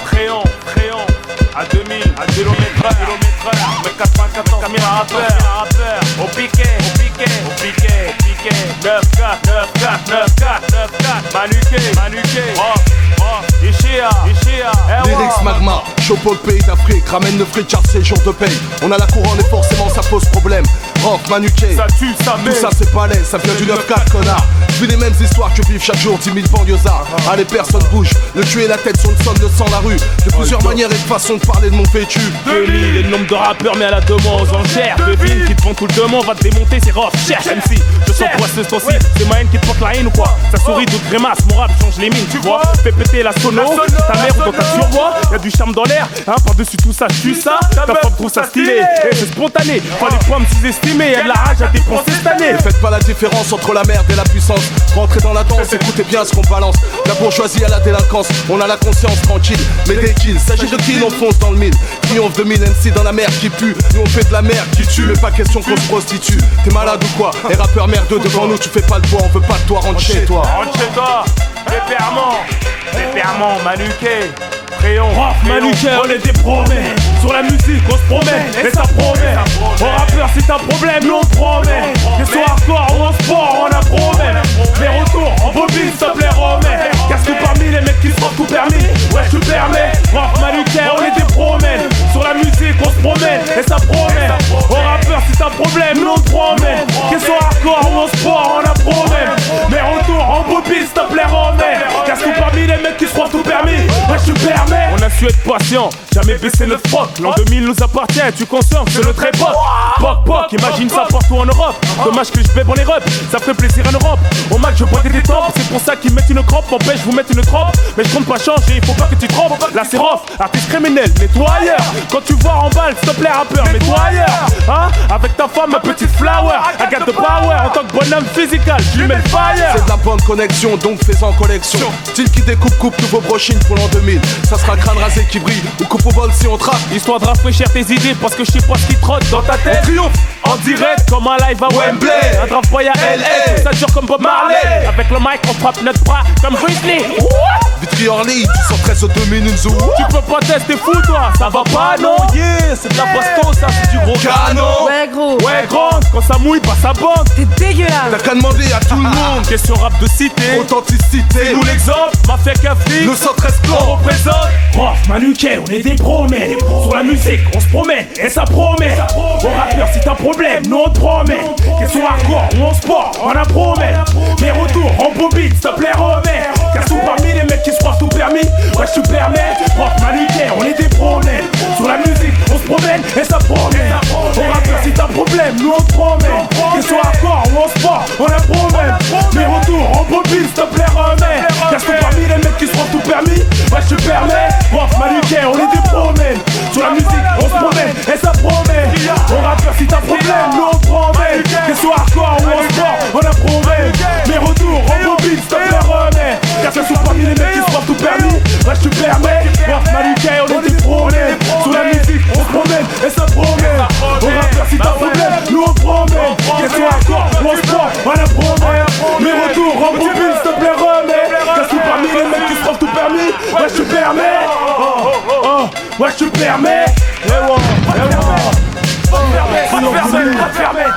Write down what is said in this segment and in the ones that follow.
Crayon, à 2000, à kilomètre, mais 94 caméra à faire, au piqué, 9-4, Manuqué, Ishia, Lyrics Magma, chaud pour le pays d'Afrique, ramène le fric car c'est jour de paye. On a la couronne et forcément ça pose problème. Rock, Manuqué, ça tue, ça met. tout ça c'est pas laid, ça vient du 9-4 connard. Je vis les mêmes histoires que vivent chaque jour 10 000 banlieusards. Allez personne bouge, le cul et la tête sur le sol ne sent la rue. De plusieurs manières et de façons de parler de mon vécu. 2000 et le nombre de rappeurs mais à la demande aux enchères. Devine qui te font tout le demande, va te démonter, c'est rough. Cherche MC, je sens poisseuse toi aussi. C'est ma haine qui te porte la haine ou quoi? Ça sourit toute grimace, mon rap change les mines, tu vois. Fais péter la sono, ta mère ou dans ta survoix. Y'a du charme dans l'air, hein, par-dessus tout ça, tu ça. Ta femme trouve ça stylé, et c'est spontané. Fallait pas me sous-estimer, y'a de la rage à dépenser cette année. Ne faites pas la différence entre la merde et la puissance. Rentrez dans la danse, écoutez bien ce qu'on balance. La bourgeoisie à la délinquance, on a la conscience tranquille. Mais dès qu'il s'agit de kill, on fonce dans le mille. Triomphe de 1000 MC dans la mer qui pue. Nous on fait de la merde qui tue, mais pas question qu'on se prostitue. T'es malade ou quoi? Et rappeur merdeux devant nous, tu fais pas le poids, on veut pas de toi, rentre chez toi. Rentre chez toi, Péperment, Manuqué, Crayon, Manuqué, on est des promets. Sur la musique, on se promène, et ça promet. Au rappeur, si t'as un problème, nous on promet. Que ce soit hardcore ou en sport, on a promet. Les retours en bobine, s'il te plaît, remets. Casque parmi les mecs qui se font tout permis. Ouais, je te permets. Manuqué, on est des promets. Sur la musique, on se promène, et ça promet. Au rappeur, si t'as un problème, nous on promet. Que ce soit hardcore ou en sport, on a promet. Les retours en bobine, s'il te plaît, remets. Casque parmi les mecs qui se font tout permis. Ouais, je te permets. On a su être patient, jamais baisser notre froc. L'an 2000 nous appartient, tu conscients que c'est notre époque. Poc, imagine ça partout en Europe. Dommage que je bève en les reps, ça fait plaisir en Europe. Au match je bois des tempes, c'est pour ça qu'ils mettent une crampe. M'empêche vous mettre une trempe, mais je compte pas changer, faut pas que tu trompes. Là c'est rough, artiste criminel, nettoyeur. Quand tu vois en balle, s'il te plaît rappeur, nettoyeur. Hein, avec ta femme, ma petite flower. I got the power, en tant que bonhomme physical, je lui mets le fire. C'est de la bonne connexion, donc fais-en collection. Style qui découpe, nouveau brochine pour l'an 2000. Ça sera crâne rasé qui brille, ou coupe au vol si on trappe. Histoire de rafraîchir tes idées, parce que je sais pas ce qui trotte dans ta tête. On triomphe en direct comme un live à Wembley. Un draft boy à LA, ça dure comme Bob Marley. Avec le mic on frappe notre bras comme Bruce Lee. Vitry Orly, 113 au 2 minutes. Tu peux pas tester fou toi, ça va pas non? Yeah, c'est de la baston, ça c'est du gros canon. Ouais gros, ouais grand, quand ça mouille pas ça bande. t'es dégueulasse. T'as qu'à demander à tout le monde. Question rap de cité, authenticité. Nous l'exemple, mafia Cafri, nous 113 on plans. représente. Manuqué, on est des promets. Sur la musique, on se promène, et ça promet. Au rappeur, si t'as un problème, nous on te promet. Question hardcore ou en sport, on a promet. Les retours en bobine, s'il te plaît, remets. Car tout parmi les mecs qui se croient tout permis, ouais, je te permets. Manuqué, on est des promets. Sur la musique, on se promène, et ça promet. Au rappeur, si t'as un problème, nous on te promet. Question hardcore ou en sport, on a promet. Les retours en bobine, s'il te plaît, remets. Car tout parmi les mecs qui se croient tout permis, ouais, je te permets. Manuqué, on est des promènes. Sur la musique, on se promène, et ça promet. Au rappeur, si t'as un problème, nous on te promet. Que ce soit hardcore ou en sport, on a promet. Mes retours en bobine, s'il te plaît, remets. Car ce sont parmi les mecs qui se croient tout permis, ouais, je te permets. Manuqué, on est des promènes. Sur la musique, on se promène, et ça promet. Au rappeur, si t'as un problème, nous on te promet. Que ce soit hardcore ou en sport, on a promet. Mes retours en bobine, s'il te plaît, remets. Car ce sont parmi les mecs qui se croient tout permis, ouais, je te permets. Ouais, je te permets.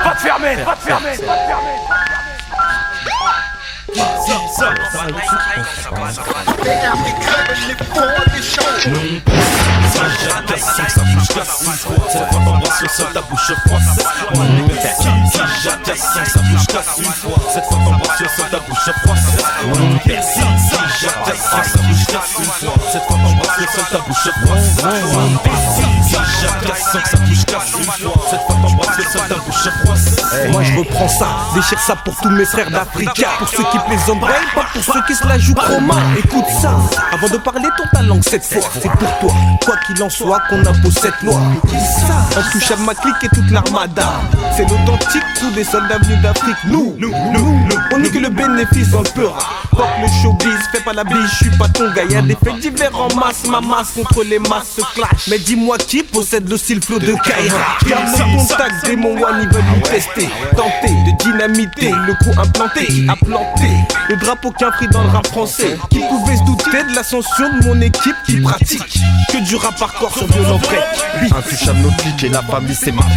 Va te fermer. Ça bouge casse une fois. Cette fois t'embrasse le sol, ta bouche froisse. Mon ça bouge casse une fois. Cette fois t'embrasse le sol, ta bouche froisse. Mon ça bouge casse une fois. Cette fois t'embrasse le sol, ta bouche froisse. Ça bouge casse une fois. Cette fois t'embrasse le sol, ta bouche froisse. Moi je reprends ça, déchire ça pour tous mes frères d'Africa. Pour ceux qui plaisantent bien, pas pour ceux qui se la jouent trop mal. Écoute ça, avant de parler ton talent cette fois, c'est pour toi. Quoi qu'il en soit, qu'on impose cette loi. Ça, intouchable ma clique et toute l'armada. C'est l'authentique, tous des soldats venus d'Afrique. Nous, on n'est que le bénéfice dans le peur. Fuck le showbiz, fais pas la biche, je suis pas ton gars. Y'a des faits divers en masse, ma masse contre les masses se clash. Mais dis-moi qui possède le style flow de Kaira. Garde le contact, Démon One, ils veulent nous tester. Tenter de dynamiter le coup implanté qui a planté le drapeau qu'un free dans le rap français. Qui pouvait se douter de l'ascension de mon équipe qui pratique que du rap hardcore sur violent break. Intouchable nos clics et la famille c'est ma vie.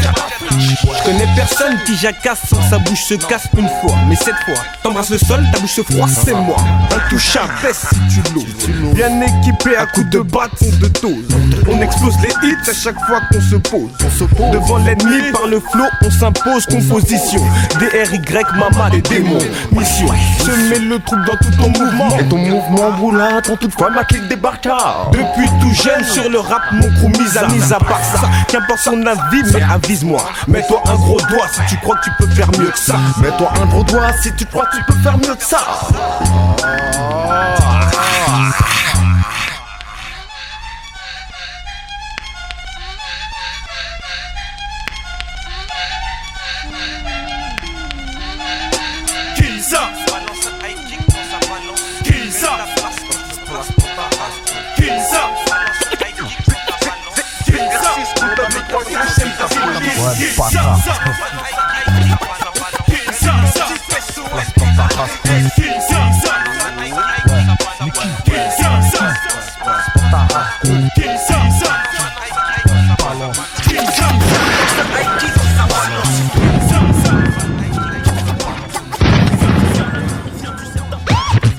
Je connais personne qui jacasse sans que sa bouche se casse une fois. Mais cette fois, t'embrasses le sol, ta bouche se froisse, c'est moi. Intouchable, baisse si tu l'oses. Bien équipé à coups de bâton de dose. On explose les hits à chaque fois qu'on se pose. Devant l'ennemi par le flow, on s'impose. Composition, DRY, Mama, des démons. Mission, semer le trouble dans tout ton mouvement. Et ton mouvement boula quand toutefois ma clique débarqua. Depuis tout jeune sur le rap, mon crew mise à part ça. Qu'importe son avis, mais avise-moi. Mets-toi un gros doigt si tu crois que tu peux faire mieux que ça. Mets-toi un gros doigt si tu crois que tu peux faire mieux que ça.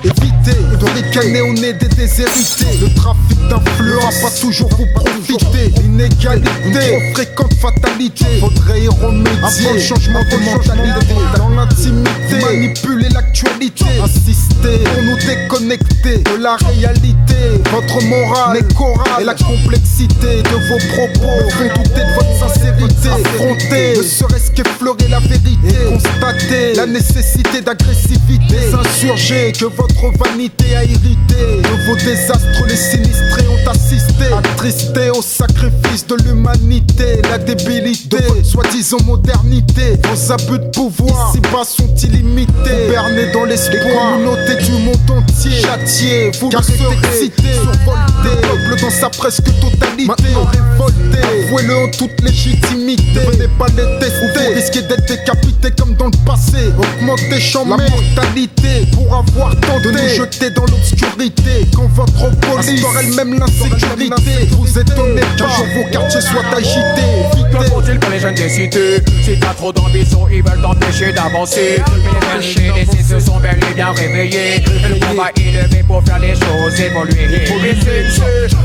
Évitez au nez des déshérités. Le trafic d'influence va toujours vous profiter. L'inégalité, trop fréquente fatalité. Faudrait y remédier. Avant le changement de mentalité, dans l'intimité, manipuler l'actualité, insister pour nous déconnecter de la réalité. Votre morale, les chorales et la complexité de vos propos font douter de votre sincérité. Affronter, ne serait-ce qu'effleurer la vérité, constater la nécessité d'agressivité, s'insurger que votre vanité a irrité. De vos désastres, les sinistrés ont assisté, attristés au sacrifice de l'humanité. La débilité de votre soi-disant modernité, vos abus de pouvoir ici-bas sont illimités. Bernés dans l'espoir, les communautés du monde entier châtiés, vous car serez excités, survoltés. Le peuple dans sa presque totalité, maintenant révolté. Avouez-le en toute légitimité, ne venez pas les tester. Vous risquez d'être décapité comme dans le passé. Augmentez, chambez la mortalité pour avoir tenté de nous jeter dans l'obscurité. Quand votre police instaure elle-même l'insécurité, vous étonnez qu'un jour vos quartiers soient agités. Que faut-il pour les jeunes des cités? Si t'as trop d'ambition, ils veulent t'empêcher d'avancer. Mais les jeunes des cités se sont bel et bien réveillés. Le combat est levé pour faire les choses évoluer. Vous les sécher,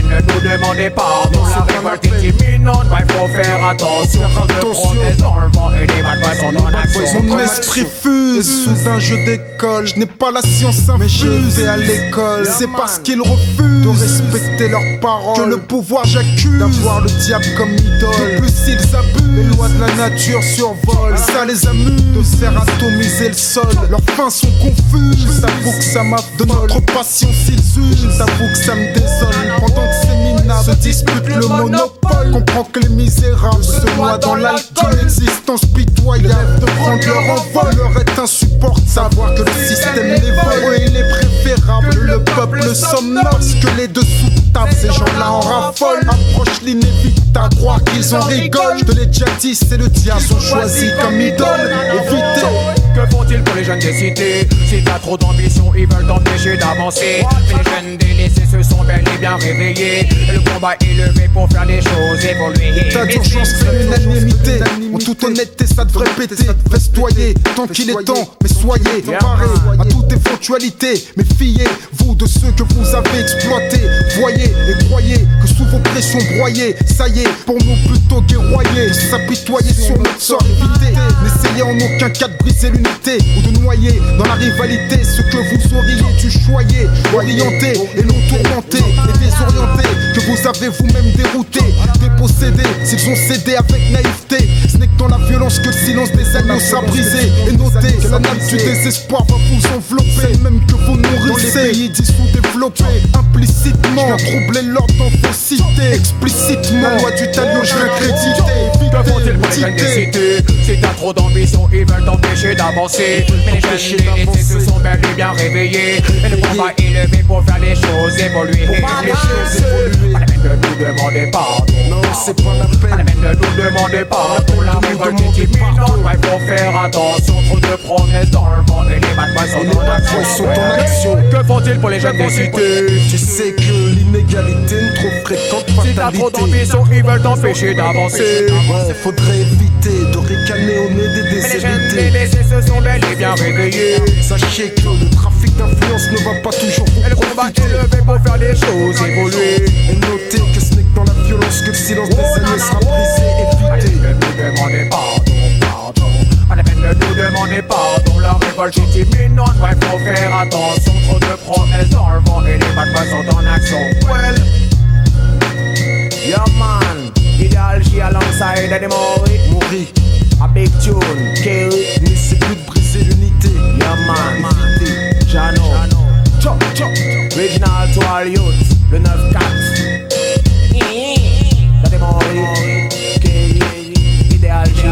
ne nous demandez pas, nous la révolte est imminente, il faut faire attention. De prendre des enfants et des bad boys sont en action. Mon esprit fuse, soudain je décolle. Je n'ai pas la science infuse, et à l'école c'est parce qu'ils refusent de respecter leurs paroles que le pouvoir j'accuse d'avoir le diable comme idole. De plus ils abusent, les lois de la nature survolent. Ça les amuse de faire atomiser le sol. Leurs fins sont confuses, j'avoue que ça m'affole. De notre patience ils usent, j'avoue que ça me désole. Pendant que ces minables se disputent le monopole, comprends que les misérables se noient dans l'alcool. L'existence pitoyable de prendre leur envol leur est insupportable. Savoir que le système les vole, il est préférable. Le peuple somnole parce que les dessous de table, ces gens-là en raffolent. Approche l'inévitable, croire qu'ils en rigolent. Je te l'ai déjà dit, c'est le diable, ils ont choisi comme idole. Évitez. Que font-ils pour les jeunes des cités? Si t'as trop d'ambition, ils veulent t'empêcher d'avancer. Mais les jeunes délaissés se sont bel et bien réveillés. Le combat est levé pour faire les choses évoluer. État d'urgence fait l'unanimité. En toute honnêteté, ça devrait péter. Festoyer, tant qu'il est temps. Mais soyez parés à toute éventualité. Méfiez-vous de ceux que vous avez exploités. Voyez et croyez que sous vos pressions broyées, ça y est, pour nous plutôt guerroyer, s'apitoyer sur notre sort évité. N'essayez en aucun cas de briser l'unité ou de noyer dans la rivalité ce que vous auriez dû choyer, orienter et non tourmenter et désorienter, que vous avez vous-même dérouté, dépossédé, s'ils ont cédé avec naïveté. Ce n'est que dans la violence violence que le silence des agneaux sera brisé. Et notez que la nappe du désespoir va vous envelopper, même que vous nourrissez. Dans les pays dits sous-développés, implicitement, je viens troubler l'ordre dans vos cités. Explicitement, la loi du talion, je viens créditer. Que font-ils pour les jeunes des cités? Si t'as trop d'ambition, ils veulent t'empêcher d'avancer. Mais les jeunes des cités se sont bel et bien réveillés. Et le combat est levé pour faire les choses évoluer. Pas la peine de nous demander pardon. Non, c'est pas la peine. Pas la peine de nous demander pardon. La révolte est imminente, ouais, faut faire attention. Trop de promesses dans le monde et les bad boys sont en action. Que font-ils pour les jeunes des cités? Tu sais que l'inégalité est trop fréquente fatalité. Si t'as trop d'ambition, ils veulent t'empêcher d'avancer. Ouais, faudrait éviter de ricaner au nez des Mais les jeunes déshérités. délaissés se sont bel et bien réveillés. Sachez que le trafic d'influence ne va pas toujours vous Et le combat est levé pour faire les choses évoluer. Et notez que ce n'est que dans la violence que le silence des années sera brisé. Évitez. Ne nous demandez pardon. Pas la peine de nous demander pardon. La révolte est imminente, ouais, faut faire attention. Trop de promesses dans le vent et les bad boys sont en action. Well, yeah man, Ideal J alongside Eddie Mori, a big tune, Kerry, n'essaie plus de briser l'unité. yeah man, Jano, Original to all youth, le 9-4. Eddie Mori, Kerry, Ideal J.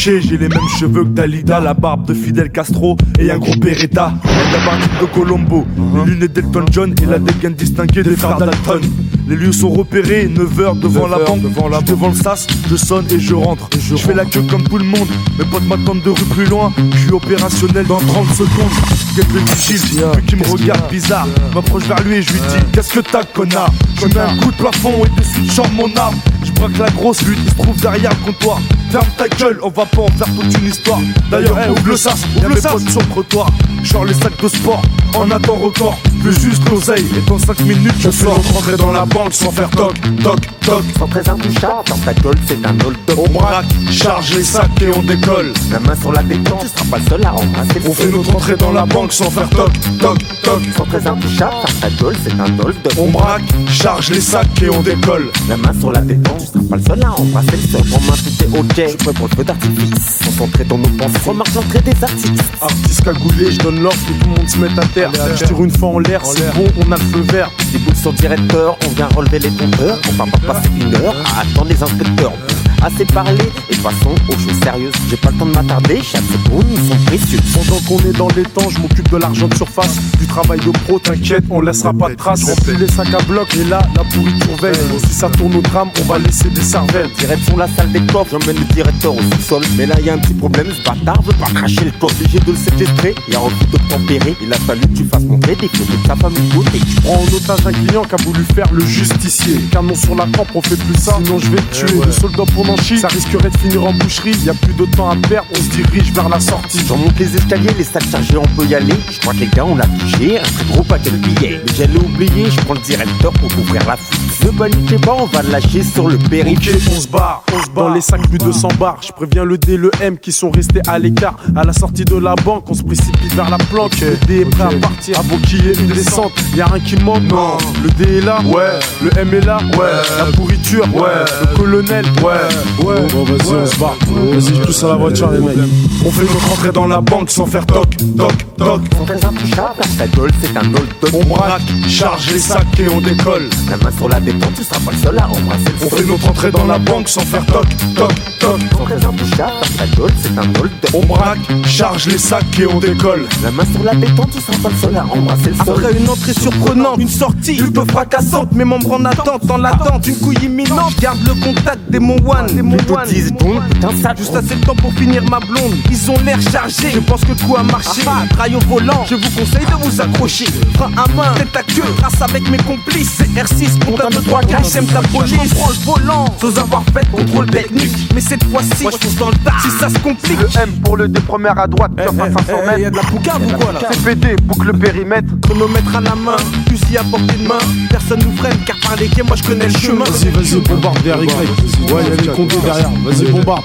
J'ai les mêmes cheveux que Dalida, la barbe de Fidel Castro et un gros Beretta. La barbe de Colombo, les lunettes d'Elton John et la dégaine distinguée des frères Dalton. Les lieux sont repérés, 9h devant la banque, devant le sas, je sonne et je rentre. Je fais la queue comme tout le monde, mes potes m'attendent de rue plus loin. Je suis opérationnel dans 30 secondes. Quelques vigile, lui qui me regarde bizarre, m'approche vers lui et je lui dis qu'est-ce que t'as connard? Je mets un coup de plafond et dessus je chante mon arme. Je braque la grosse lutte, il se trouve derrière le comptoir. Ferme ta gueule, on va pas en faire toute une histoire. D'ailleurs, ouvre le sas, y'a mes potes sur le trottoir. Genre les sacs de sport, en attend record. Veux juste l'oseille, et dans 5 minutes je sors. Rentrer dans la banque sans faire toc, toc, toc. Sans très intouchable, dans ta gueule c'est un hold-up. On braque, charge les sacs et on décolle. La main sur la détente, tu seras pas le seul à embrasser. On fait notre entrée dans la banque sans faire toc, toc, toc. Sans très intouchable, dans ta gueule c'est un hold-up. On braque, charge les sacs et on décolle. La main sur la détente, tu seras pas le seul à embrasser le sol. En main tout est ok, je suis prêt pour le feu d'artifice. Concentré dans nos pensées, remarque l'entrée des artistes. Artiste cagoulé, je donne l'ordre que tout le monde se mette à terre. Je tire une fois en l'air, c'est bon, on a le feu vert. Des boules sur directeur, on vient relever les compteurs. On va pas passer une heure à attendre les inspecteurs. Assez parlé, et passons aux choses sérieuses. J'ai pas le temps de m'attarder, chaque seconde nous sont précieuses. Pendant qu'on est dans les temps, je m'occupe de l'argent de surface. Du travail de pro, t'inquiète, on laissera pas de traces. Remplis les sacs à bloc et là, la pourriture veille. Si ça tourne au drame, on va laisser des cervelles. Direction la salle des coffres, j'emmène le directeur au sous-sol. Mais là y'a un petit problème, ce bâtard veut pas cracher le coffre. Obligé de le séquestrer, il a envie de tempérer. Il a fallu que tu fasses montrer des photos de ta famille et que tu prends en otage un client qui a voulu faire le justicier. Canon sur la tempe, on fait plus ça, sinon je vais te tuer. Le soldat pour Nanchi, ça risquerait de finir en boucherie. Y a plus de temps à perdre, on se dirige vers la sortie. J'en monte les escaliers, les sacs chargés, on peut y aller. Je crois que les gars on l'a touché, un très gros paquet de billets. Mais j'allais oublier, je prends le directeur pour ouvrir la fuite. Ne paniquez pas, on va le lâcher sur le périph'. Ok, on se barre. Dans les sacs plus de 100 bars. Je préviens le D, le M qui sont restés à l'écart. À la sortie de la banque, on se précipite vers la planque. Le D est prêt à partir avant qu'il y ait une descente. Y'a rien qui manque, non. Le D est là, ouais. Le M est là, ouais. La pourriture, ouais. Le colonel, ouais. Bon, vas-y, on se barre. Vas-y, je pousse à la voiture, les mecs. On fait notre entrée dans la banque sans faire toc, toc, toc. Sans très intouchable, ta gueule c'est un hold-up. On braque, charge les sacs et on décolle. La main sur la détente, tu seras pas le seul à embrasser le sol. On fait notre entrée dans la banque sans faire toc, toc, toc. Sans très intouchable, ta gueule c'est un hold-up. On braque, charge les sacs et on décolle. La main sur la détente, tu seras pas le seul à embrasser le sol. Après une entrée surprenante, une sortie plutôt fracassante. Mes membres en attente, dans l'attente d'une couille imminente. Garde le contact des mon one, plutôt 10 secondes, putain ça. Juste assez de temps pour finir ma blonde. Ils ont l'air chargés, je pense que le coup a marché. Trail au volant, je vous conseille de vous accrocher. Frein à main, tête à queue, trace avec mes complices. C'est R6, comptable de 3 4, j'aime ta police. Prends le volant, sans avoir fait de contrôle technique. Mais cette fois-ci, moi je fonce dans le tas. Si ça se complique, le M pour le D première à droite, sur 500 mètres. Y'a de la poucave ou quoi là? CPD, boucle le périmètre. Chronomètre à la main, fusil à portée de main. Personne nous freine car par les quais, moi je connais le chemin. Vas-y, bombarde derrière Y. Ouais, y'a les condés derrière. Vas-y, bombarde.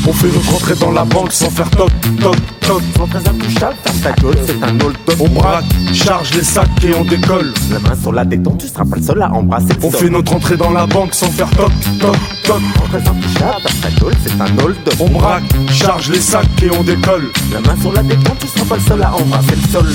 On fait notre entrée dans la banque sans faire toc, toc, toc. Sans très intouchable, ferme ta gueule, c'est un hold-up. On braque, charge les sacs et on décolle. La main sur la détente, tu seras pas le seul à embrasser le On sol. fait notre entrée dans la banque sans faire toc, toc, toc. Sans très intouchable, ferme ta gueule, c'est un hold-up. On braque, charge les sacs et on décolle. La main sur la détente, tu seras pas le seul à embrasser le sol.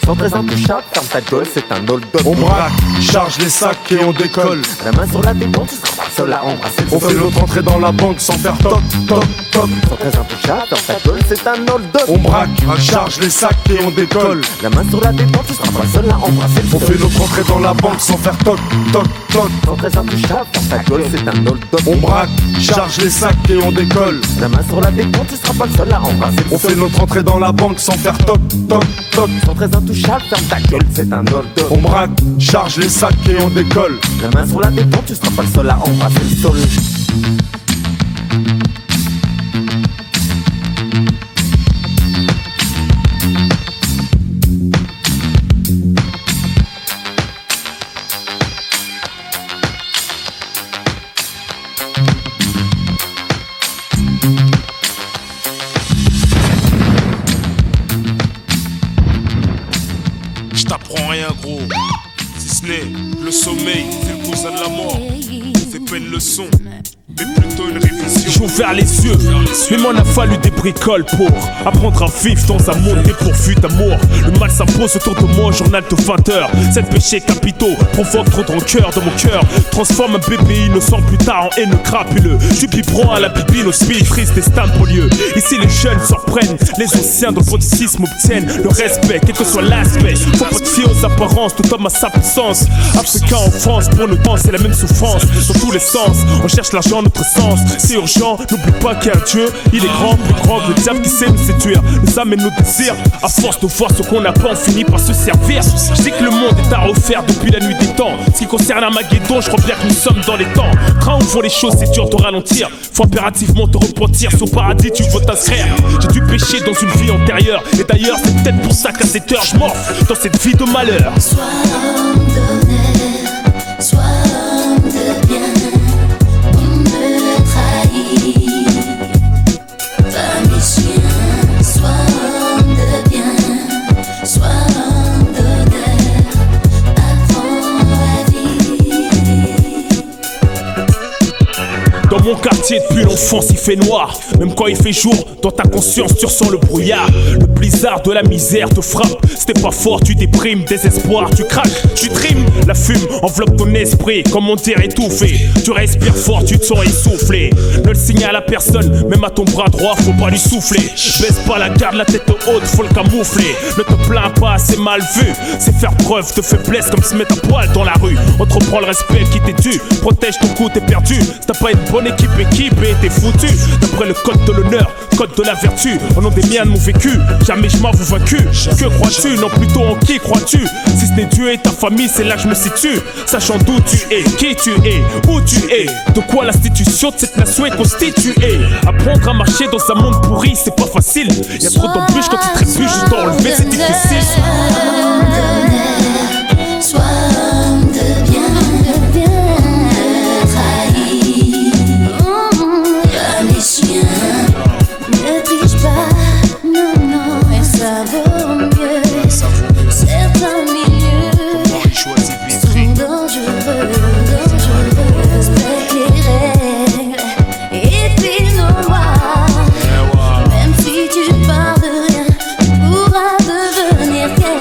Sans très intouchable, ferme ta gueule, c'est un hold-up. On braque, charge les sacs et on décolle. La main sur la détente, tu seras pas le seul à embrasser le sol. On fait notre entrée dans la banque sans faire toc, toc, toc. Sans très intouchable, ferme ta gueule, c'est un hold-up. On braque, charge les sacs et on décolle. La main sur la détente, tu seras pas le seul à embrasser le On sol. fait notre entrée dans la banque sans faire toc, toc, toc. Sans très intouchable, ferme ta gueule, c'est un hold-up. On braque, charge les sacs et on décolle. La main sur la détente, tu seras pas le seul à embrasser le On sol. fait notre entrée dans la banque sans faire toc, toc, toc. Sans très intouchable, ferme ta gueule, c'est un hold-up. On braque, charge les sacs et on décolle. La main sur la détente, tu seras pas le seul à embrasser le sol. Je t'apprends rien gros, si ce n'est le sommeil, c'est le cousin de la mort. C'est pas une leçon, mais plutôt une révision. J'ai ouvert les yeux, mais m'en a fallu des bricoles pour apprendre à vivre dans un monde dépourvu d'amour. Le mal s'impose autour de moi, journal de 20h. Cette péchés capitaux provoque trop de rancœur dans mon cœur. Transforme un bébé innocent plus tard en haineux crapuleux. Je suis biberon à la bibine, au speed, triste destin pour lieu. Ici les jeunes surprennent, les anciens dans le bouddhisme obtiennent le respect, quel que soit l'aspect. Faut pas te fier aux apparences, tout homme a sa puissance. Africain en France, pour nous c'est la même souffrance. Dans tous les sens, on cherche l'argent, notre sens. C'est urgent, n'oublie pas qu'il y a un Dieu. Il est grand, plus grand que le diable qui sait nous séduire, nous amène nos désirs. À force de voir ce qu'on n'a pas, on finit par se servir. Je sais que le monde est à refaire depuis la nuit des temps. Ce qui concerne Armageddon, je crois bien que nous sommes dans les temps. Quand on voit les choses, c'est dur de ralentir. Faut impérativement te repentir. Sur paradis, tu veux t'inscrire. J'ai dû pécher dans une vie antérieure. Et d'ailleurs, c'est peut-être pour ça qu'à cette heure, je morfe dans cette vie de malheur. Sois homme d'honneur, sois homme de bien. On me trahit, pas mes chiens. Sois homme de bien, sois homme d'honneur. Apprends la vie. Dans mon quartier depuis l'enfance il fait noir. Même quand il fait jour, dans ta conscience tu ressens le brouillard. Le blizzard de la misère te frappe. C'était pas fort, tu déprimes, désespoir, tu craques, tu trimes. La fume enveloppe ton esprit, comme on dirait étouffé. Tu respires fort, tu te sens essoufflé. Ne le signale à personne, même à ton bras droit, faut pas lui souffler. Baisse pas la garde, la tête haute, faut le camoufler. Ne te plains pas, c'est mal vu. C'est faire preuve de faiblesse comme se mettre à poil dans la rue. Entreprends le respect qui t'est dû. Protège ton cou, t'es perdu. T'as pas une bonne équipe et t'es foutu. D'après le code de l'honneur, code de la vertu, au nom des miens de mon vécu, jamais je m'avoue vaincu. Que crois-tu? Non, plutôt en qui crois-tu? Si ce n'est Dieu et ta famille, c'est là que je me situe. Sachant d'où tu es, qui tu es, où tu es, de quoi l'institution de cette nation est constituée. Apprendre à marcher dans un monde pourri, c'est pas facile. Y'a trop d'embûches quand tu trébuches, juste d'enlever, c'est difficile. Sois homme de bien, trahi, pas mes chiens. Ne triche pas, non, non, mais ça vaut mieux. Certains milieux sont dangereux, respecte les règles et puis nos lois. Même si tu pars de rien, tu pourras devenir quelqu'un.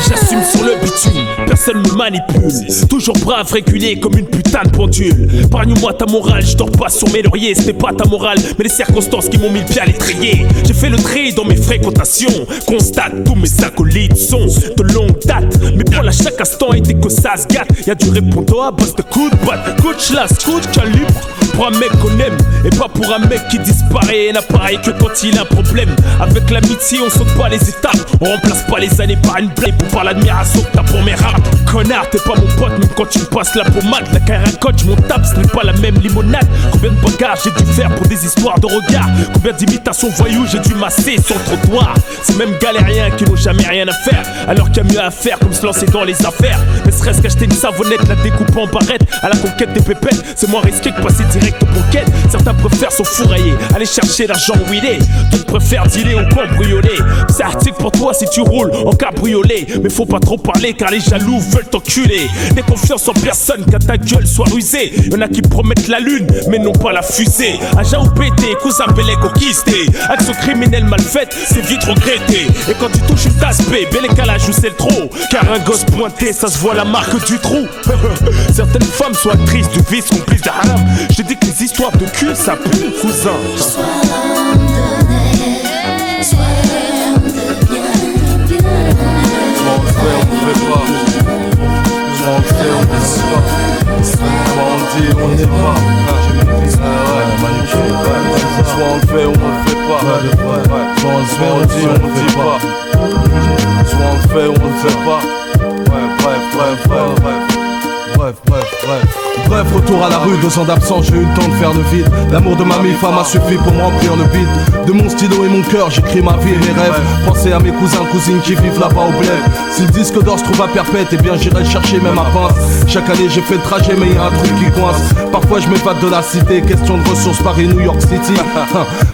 J'assume sur le bitume, personne me manipule. Toujours brave, régulier comme une putain de pendule. Épargne-moi ta morale, je dors pas sur mes lauriers. C'était pas ta morale, mais les circonstances qui m'ont mis le pied à l'étrier. J'ai fait le tri dans mes fréquentations. Constate, tous mes acolytes sont de longue date. Mais pour la chaque instant, et dès que ça se gâte, y'a du répondant à base de coups de batte. Coup de chlasse, coup de calibre. Pour un mec qu'on aime, et pas pour un mec qui disparaît et n'apparaît que quand il a un problème. Avec l'amitié, on saute pas les étapes. On remplace pas les années par une blague ou par l'admiration que t'as pour mes raps. Connais connard, t'es pas mon pote, même quand tu me passes la pommade. La carrière coach, mon tape, ce n'est pas la même limonade. Combien de bagarres j'ai dû faire pour des histoires de regard. Combien d'imitations voyous j'ai dû masser sur le trottoir. Ces mêmes galériens qui n'ont jamais rien à faire, alors qu'il y a mieux à faire comme se lancer dans les affaires. Ne serait-ce qu'acheter une savonnette, la découper en barrette. À la conquête des pépettes, c'est moins risqué que passer direct au banquette. Certains préfèrent s'enfourailler, aller chercher l'argent où il est. D'autres préfèrent dealer ou cambrioler. C'est article pour toi si tu roules en cabriolet. Mais faut pas trop parler car les jaloux veulent t'enculer. N'aie confiance en personne qu'à ta gueule soit rusée. Y'en a qui promettent la lune mais non pas la fusée. Agent ou pété, cousin Bélec au quisté. Action criminelle mal faite, c'est vite regretté. Et quand tu touches une tasse B, Bélec à la joue c'est le trop. Car un gosse pointé, ça se voit la marque du trou. Certaines femmes sont actrices du vice, complices de haram. Je te dis que les histoires de cul ça pue, cousin. Soit on devient, soit on devient bien. Soit on le fait, on le fait pas. Soit on le fait, on le fait pas. Soit on le dit, on le dit pas. Soit on le fait, on le fait pas. Soit on le fait, on le dit, on le dit pas. Soit on le fait, on le fait pas. Bref, retour à la rue, 2 ans d'absence, j'ai eu le temps de faire le vide. L'amour de ma mif m'a suffi pour me remplir le vide. De mon stylo et mon cœur, j'écris ma vie et mes rêves. Pensez à mes cousins, cousines qui vivent là-bas au bled. Si le disque d'or se trouve à Perpète, eh bien j'irai le chercher même à Pince. Chaque année j'ai fait le trajet mais y a un truc qui coince. Parfois je m'évade de la cité, question de ressources Paris, New York City.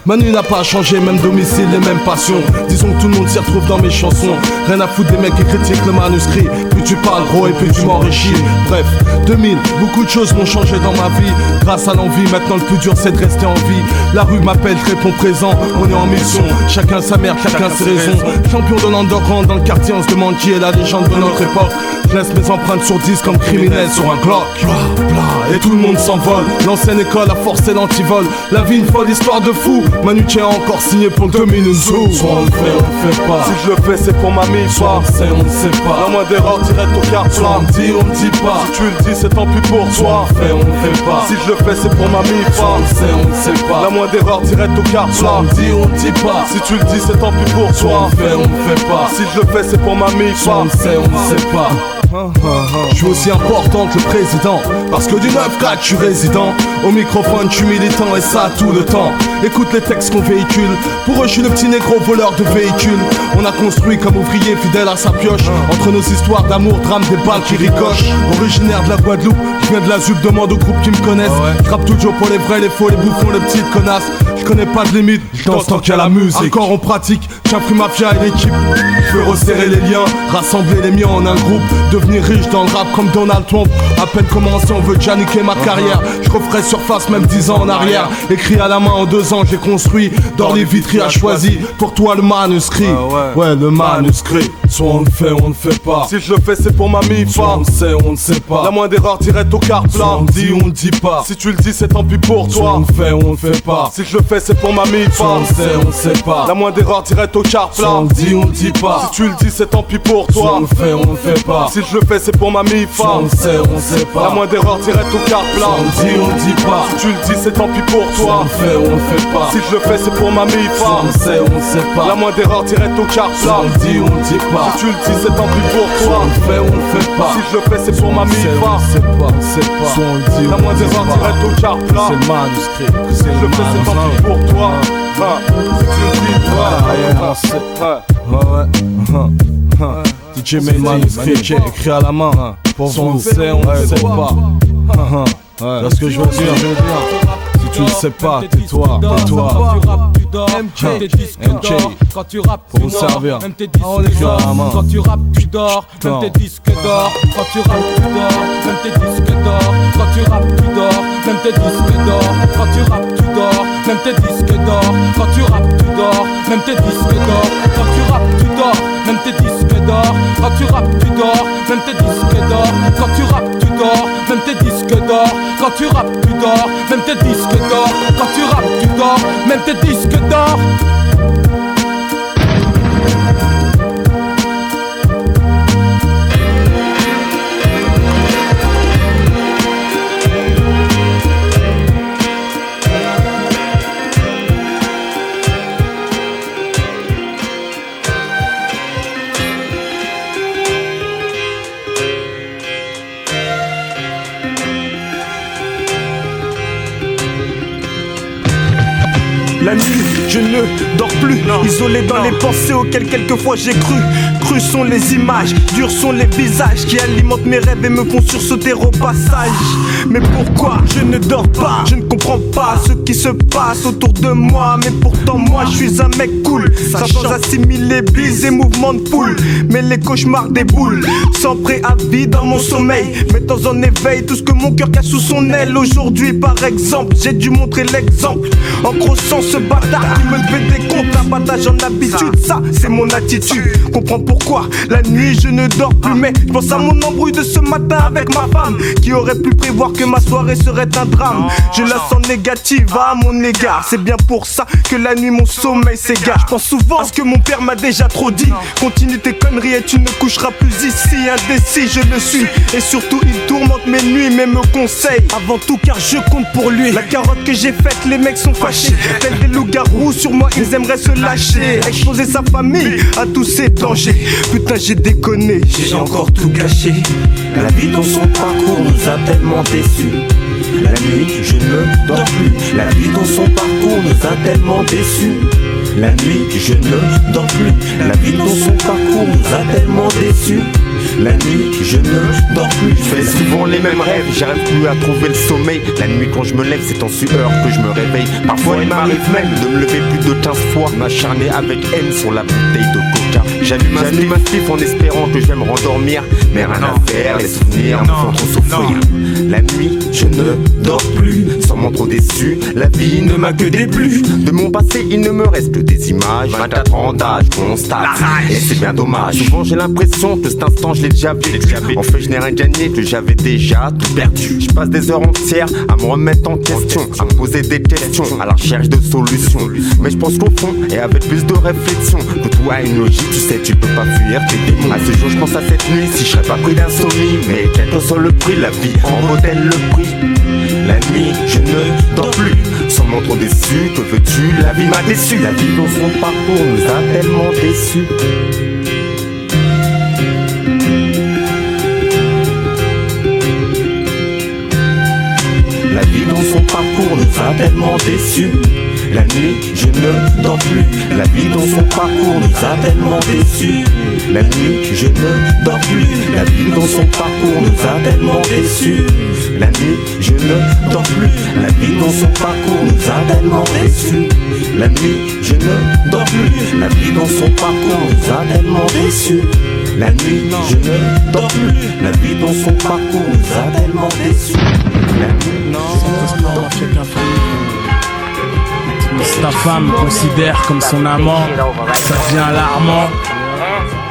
Manu n'a pas changé, même domicile, les mêmes passions. Disons que tout le monde s'y retrouve dans mes chansons. Rien à foutre des mecs qui critiquent le manuscrit. Plus tu parles gros et plus tu m'enrichis. Bref, 2000, beaucoup de choses m'ont changé dans ma vie. Grâce à l'envie, maintenant le plus dur c'est de rester en vie. La rue m'appelle, je réponds présent, on est en mission. Chacun sa mère, chacun ses raisons. Champion de l'underground dans le quartier, on se demande qui est la légende de notre époque. Je laisse mes empreintes sur 10 comme criminel sur un Glock. Et tout le monde s'envole. L'ancienne école a forcé l'antivol. La vie une folle histoire de fou. Manu a encore signé pour le 2000 une zoo. Soit on le fait, on le fait pas. Si je le fais c'est pour ma mif. Soit on le sait, on le sait pas. La moindre erreur direct au quart plat. On me dit, on me dit pas. Si tu le dis c'est tant pis pour toi. Soit on le fait, on le fait pas. Si je le fais c'est pour ma mif. Soit on le sait, on le sait pas. La moindre erreur direct au quart plat. On me dit, on me dit pas. Si tu le dis c'est tant pis pour toi. Soit on le fait, on le fait pas. Si je le fais c'est pour ma mif. Soit on le sait, on le sait pas. Je suis aussi important que le président. Parce que du 9-4 je suis résident. Au microphone je suis militant et ça tout le temps. Écoute les textes qu'on véhicule. Pour eux je suis le petit négro voleur de véhicules. On a construit comme ouvrier fidèle à sa pioche. Entre nos histoires d'amour, drame, des balles qui ricochent. Originaire de la Guadeloupe, je viens de la ZUP, demande aux groupes qui me connaissent. Je rappe toujours pour les vrais, les faux, les bouffons, les petites connasses. Je connais pas de limite, je danse tant qu'il y a la musique. Encore on pratique, tiens Free Mafia et l'équipe. Je veux resserrer les liens, rassembler les miens en un groupe. Devenir riche dans le rap comme Donald Trump. À peine commencé, on veut déjà niquer ma carrière. Je referai surface même 10 ans en arrière. Écrit à la main en 2 ans, j'ai construit. D'Orly Vitry a choisi. Pour toi le manuscrit. Ouais, le manuscrit. Soit on le fait, on le fait pas. Si je le fais c'est pour ma mif. Soit on le sait, on le sait pas. La moindre erreur direct au quart plat. On le dit, on le dit pas. Si tu le dis c'est tant pis pour toi. Soit on le fait, on le fait pas. Si je le fais c'est pour ma mif. Soit on le sait, on le sait pas. La moindre erreur direct au quart plat. On le dit, on le dit pas. Si tu le dis c'est tant pis pour toi. Soit on le fait, on le fait pas. Si je le fais c'est pour ma mif. Soit on le sait, on le sait pas. La moindre erreur direct au quart plat. On le dit, on le dit pas. Si tu le dis c'est tant pis pour toi. Soit on le fait, on le fait pas. Si je le fais c'est pour ma mif. Soit on le sait, on le sait pas. La moindre erreur direct au quart plat. On le dit, on le dit pas. Si tu le dis c'est tant pis pour toi. Soit on le fait, on le fait pas. Si je le fais c'est pour ma mif. C'est pas, c'est pas. Soit on le dit, la moindre erreur direct au quart plat. C'est le manuscrit. Si je le fais c'est tant pis pour toi. Si tu le dis, DJ Main manuscrit écrit à la main. Pour vous, on le sait, on le sait pas. C'est ce que je veux dire. Si tu le sais pas, tais-toi, tais-toi. MJ, quand tu rappes, pour vous servir. Même tes disques d'or, quand tu rappes, tu dors. Même tes disques d'or, quand tu rappes, tu dors. Même tes disques d'or, quand tu rappes, tu dors. Même tes disques d'or, quand tu rappes, tu dors. Même tes disques d'or, quand tu rappes, tu dors. Même tes disques d'or, quand tu rappes, tu dors. Même tes disques d'or, quand tu rappes, tu dors. Même tes disques d'or, quand tu rappes, tu dors. Même tes disques d'or, quand tu rappes, tu dors. Même tes disques d'or, quand tu rappes, tu dors. Même tes disques d'or. La nuit, je ne dors plus, isolé dans les pensées auxquelles quelquefois j'ai cru. Crus sont les images, durs sont les visages qui alimentent mes rêves et me font sursauter au passage. Mais pourquoi je ne dors pas? Je ne comprends pas ce qui se passe autour de moi. Mais pourtant moi je suis un mec cool, sachant assimiler bise et mouvements de foule. Mais les cauchemars déboulent, sans préavis dans mon sommeil, mettant en éveil tout ce que mon cœur cache sous son aile. Aujourd'hui par exemple, j'ai dû montrer l'exemple en crossant ce bâtard qui me fait des comptes. Abattage en habitude, ça c'est mon attitude. Comprends pourquoi la nuit je ne dors plus. Mais je pense à mon embrouille de ce matin avec ma femme, qui aurait pu prévoir que ma soirée serait un drame. Je la sens négative à mon égard, c'est bien pour ça que la nuit mon sommeil s'égare. Je pense souvent à ce que mon père m'a déjà trop dit: continue tes conneries et tu ne coucheras plus ici. Indécis je le suis, et surtout il tourmente mes nuits mais me conseille avant tout car je compte pour lui. La carotte que j'ai faite, les mecs sont fâchés, tels des loups-garous sur moi ils aimeraient se lâcher. Exposer sa famille à tous ces dangers. Putain j'ai déconné, j'ai encore tout gâché. La vie dans son parcours nous a tellement déçus. La nuit je ne dors plus. La vie dans son parcours nous a tellement déçus. La nuit je ne dors plus. La vie dans son parcours nous a tellement déçus. La nuit je ne dors plus. Je fais souvent les mêmes rêves, j'arrive plus à trouver le sommeil. La nuit quand je me lève c'est en sueur que je me réveille. Parfois il m'arrive même de me lever plus de 15 fois, m'acharner avec haine sur la bouteille de coca. J'allume un spliff en espérant que je vais me rendormir, mais rien à faire, les souvenirs me font trop souffrir. La nuit je ne dors plus, sûrement trop déçu. La vie ne m'a que déplu. De mon passé il ne me reste que des images. 24 ans d'âge, constate, et c'est bien dommage. Souvent j'ai l'impression que cet instant je l'ai déjà vécu. En fait je n'ai rien gagné, que j'avais déjà tout perdu. Je passe des heures entières à me remettre en question, à me poser des questions, à la recherche de solutions. Mais je pense qu'au fond, et avec plus de réflexion, que tout a une logique, tu sais tu peux pas fuir tes démons. À ce jour je pense à cette nuit, si je serais pas pris d'insomnie. Mais quel que soit le prix, la vie en vaut-elle le prix? La nuit je ne dors plus, sûrement trop déçu, que veux-tu, la vie m'a déçu. La vie dans son parcours nous a tellement déçus. La vie dans son parcours nous a tellement déçus. La nuit je ne dors plus. La vie dans son parcours nous a tellement déçus. La nuit je ne dors plus. La vie dans son parcours nous a tellement déçus. La nuit je ne dors plus. La vie dans son parcours nous a tellement déçus. La nuit je ne dors plus. La vie dans son parcours nous a tellement déçus. La nuit je ne dors plus. La vie dans son parcours nous a tellement déçus. La nuit Si ta femme me considère comme son amant, ça devient alarmant.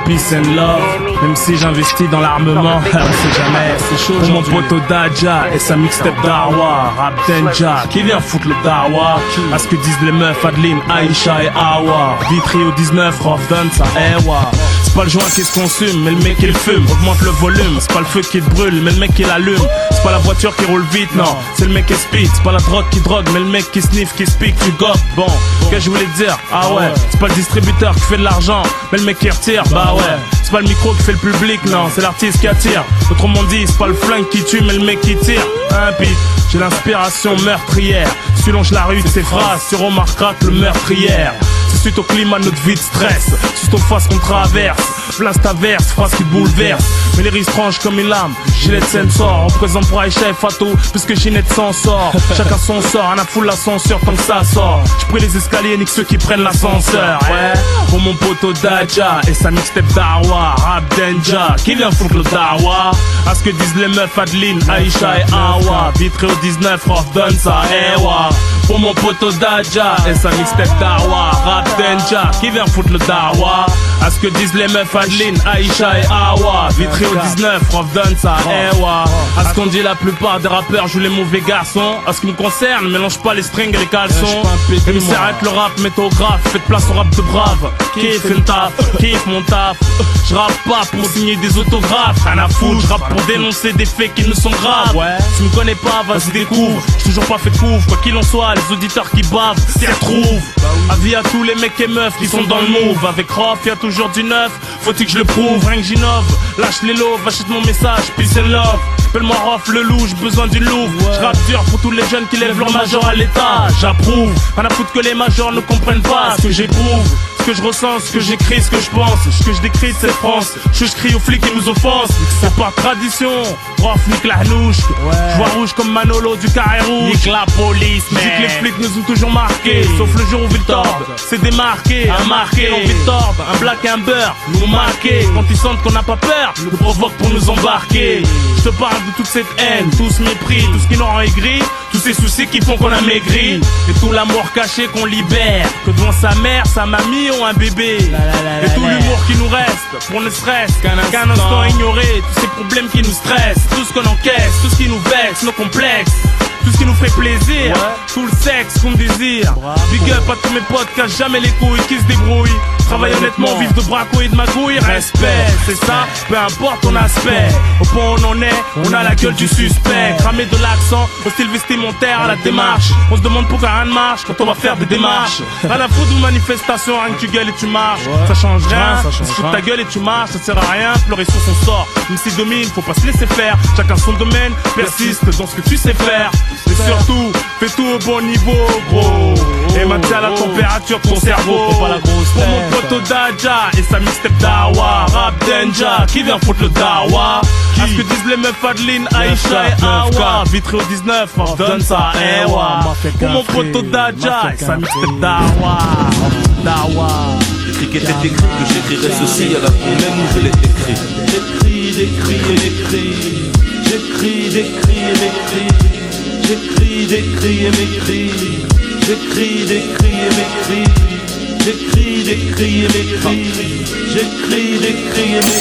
Peace and love, même si j'investis dans l'armement, on sait jamais, c'est chaud. Pour mon poteau Daja et sa mixtape Darwa, Rap Denja, qui vient foutre le Darwa. À ce que disent les meufs Adeline, Aïcha et Awa. Vitry au 19, Rough Dance à Ewa. C'est pas le joint qui se consume, mais le mec qui le fume. Augmente le volume, c'est pas le feu qui te brûle, mais le mec qui l'allume. C'est pas la voiture qui roule vite, non, c'est le mec qui speed. C'est pas la drogue qui drogue, mais le mec qui sniff, qui speak, tu gobes. Bon, qu'est-ce que je voulais te dire? Ah ouais, c'est pas le distributeur qui fait de l'argent, mais le mec qui retire, bah ouais. C'est pas le micro qui fait le public, non, c'est l'artiste qui attire. Autrement dit, c'est pas le flingue qui tue, mais le mec qui tire. Hein, pis j'ai l'inspiration meurtrière. Si longe la rue de ses phrases, sur Omar craque le meurtrière. C'est suite au climat de notre vie de stress, suite aux phases qu'on traverse. Place ta verse, phrase qui bouleverse. Mais les risques tranchent comme une lame. Ginette sort, représente pour Aïcha et Fatou, puisque Ginette s'en sort. Chacun son sort, un à foule l'ascenseur tant que ça sort. J'pris les escaliers, nique ceux qui prennent l'ascenseur. Ouais. Pour mon poteau Daja et sa mixtape Darwa, Rap Denja, qui vient foutre le Darwa. À ce que disent les meufs Adeline, Aïcha et Awa. Vitré au 19, Rough Dance à Ewa. Pour mon poteau Daja et sa mixtape Darwa, Rap Denja, qui vient foutre le Darwa. À ce que disent les meufs Adeline, Aïcha et Awa. Vitré au 19, Rough Dance à Ewa. À ce qu'on dit la plupart des rappeurs jouent les mauvais garçons. À ce qui me concerne, mélange pas les strings et les caleçons. Et me s'arrête le rap métographe, faites place au rap de brave. Kiffe une taf, kiffe mon taf. Je rappe pas pour signer des autographes, rien à foutre, je rappe pour dénoncer des faits qui ne sont graves. Ouais. Si tu me connais pas, vas-y découvre. J'ai toujours pas fait de couvre, quoi qu'il en soit, les auditeurs qui bavent s'y retrouvent. Avis à tous les mecs et meufs qui sont dans le move. Avec Rof, y'a toujours du neuf. faut-il que je le prouve, rien que j'innove. Lâche les loaves, achète mon message, peace and love. Appelle-moi Rof le loup, j'ai besoin d'une louve. Je rappe dur pour tous les jeunes qui lèvent leur major à l'état. J'approuve, rien à foutre que les majors ne comprennent pas ce que j'éprouve, ce que je ressens, ce que j'écris, ce que je pense, ce que je décris de cette France. Je crie aux flics qui nous offensent, c'est par tradition. Rof nique la hanouche, je vois rouge comme Manolo du carré rouge. Nique la police, mais que les flics nous ont toujours marqués, sauf le jour où Viltorbe s'est démarqué. Un marqué, on Viltorbe, un black et un beurre, nous marquer. Quand ils sentent qu'on n'a pas peur, nous provoquent pour nous embarquer. Je te parle de toute cette haine, tout ce mépris, tout ce qui nous rend aigris, tous ces soucis qui font qu'on a maigri, et tout l'amour caché qu'on libère, que devant sa mère, sa mamie ou un bébé, et tout l'humour qui nous reste, pour ne serait-ce qu'un instant ignoré, tous ces problèmes qui nous stressent, tout ce qu'on encaisse, tout ce qui nous vexe, nos complexes, tout ce qui nous fait plaisir, tout le sexe qu'on désire. Big up à tous mes potes, cache jamais les couilles, qui se débrouillent, travaillent honnêtement, vivent de braco et de magouille. Respect, c'est ça, peu importe ton aspect. Au point où on en est, on a la gueule du suspect. Cramé de l'accent, au style vestimentaire, à la démarche. On se demande pourquoi rien ne marche quand on va faire des démarches. À la faute d'une manifestation, rien que tu gueules et tu marches. Ça change rien, tu fous ta gueule et tu marches, ça sert à rien, pleurer sur son sort. Même si domine, faut pas se laisser faire. Chacun son domaine, persiste dans ce que tu sais faire. Et surtout, fais tout au bon niveau, gros. Et maintiens la température de ton cerveau. Pour mon pote Daja et sa mixtape Dawa. Rap Denja, qui vient foutre le Dawa. À ce que disent les meufs Adeline, Aïcha et Awa. Vitré au 19, donne ça, Ewa. Pour mon pote Daja et sa mixtape Dawa. J'écris qu'était écrit, que j'écrirais ceci à la fin même où je l'ai écrit. J'écris et m'écris. J'écris et m'écris.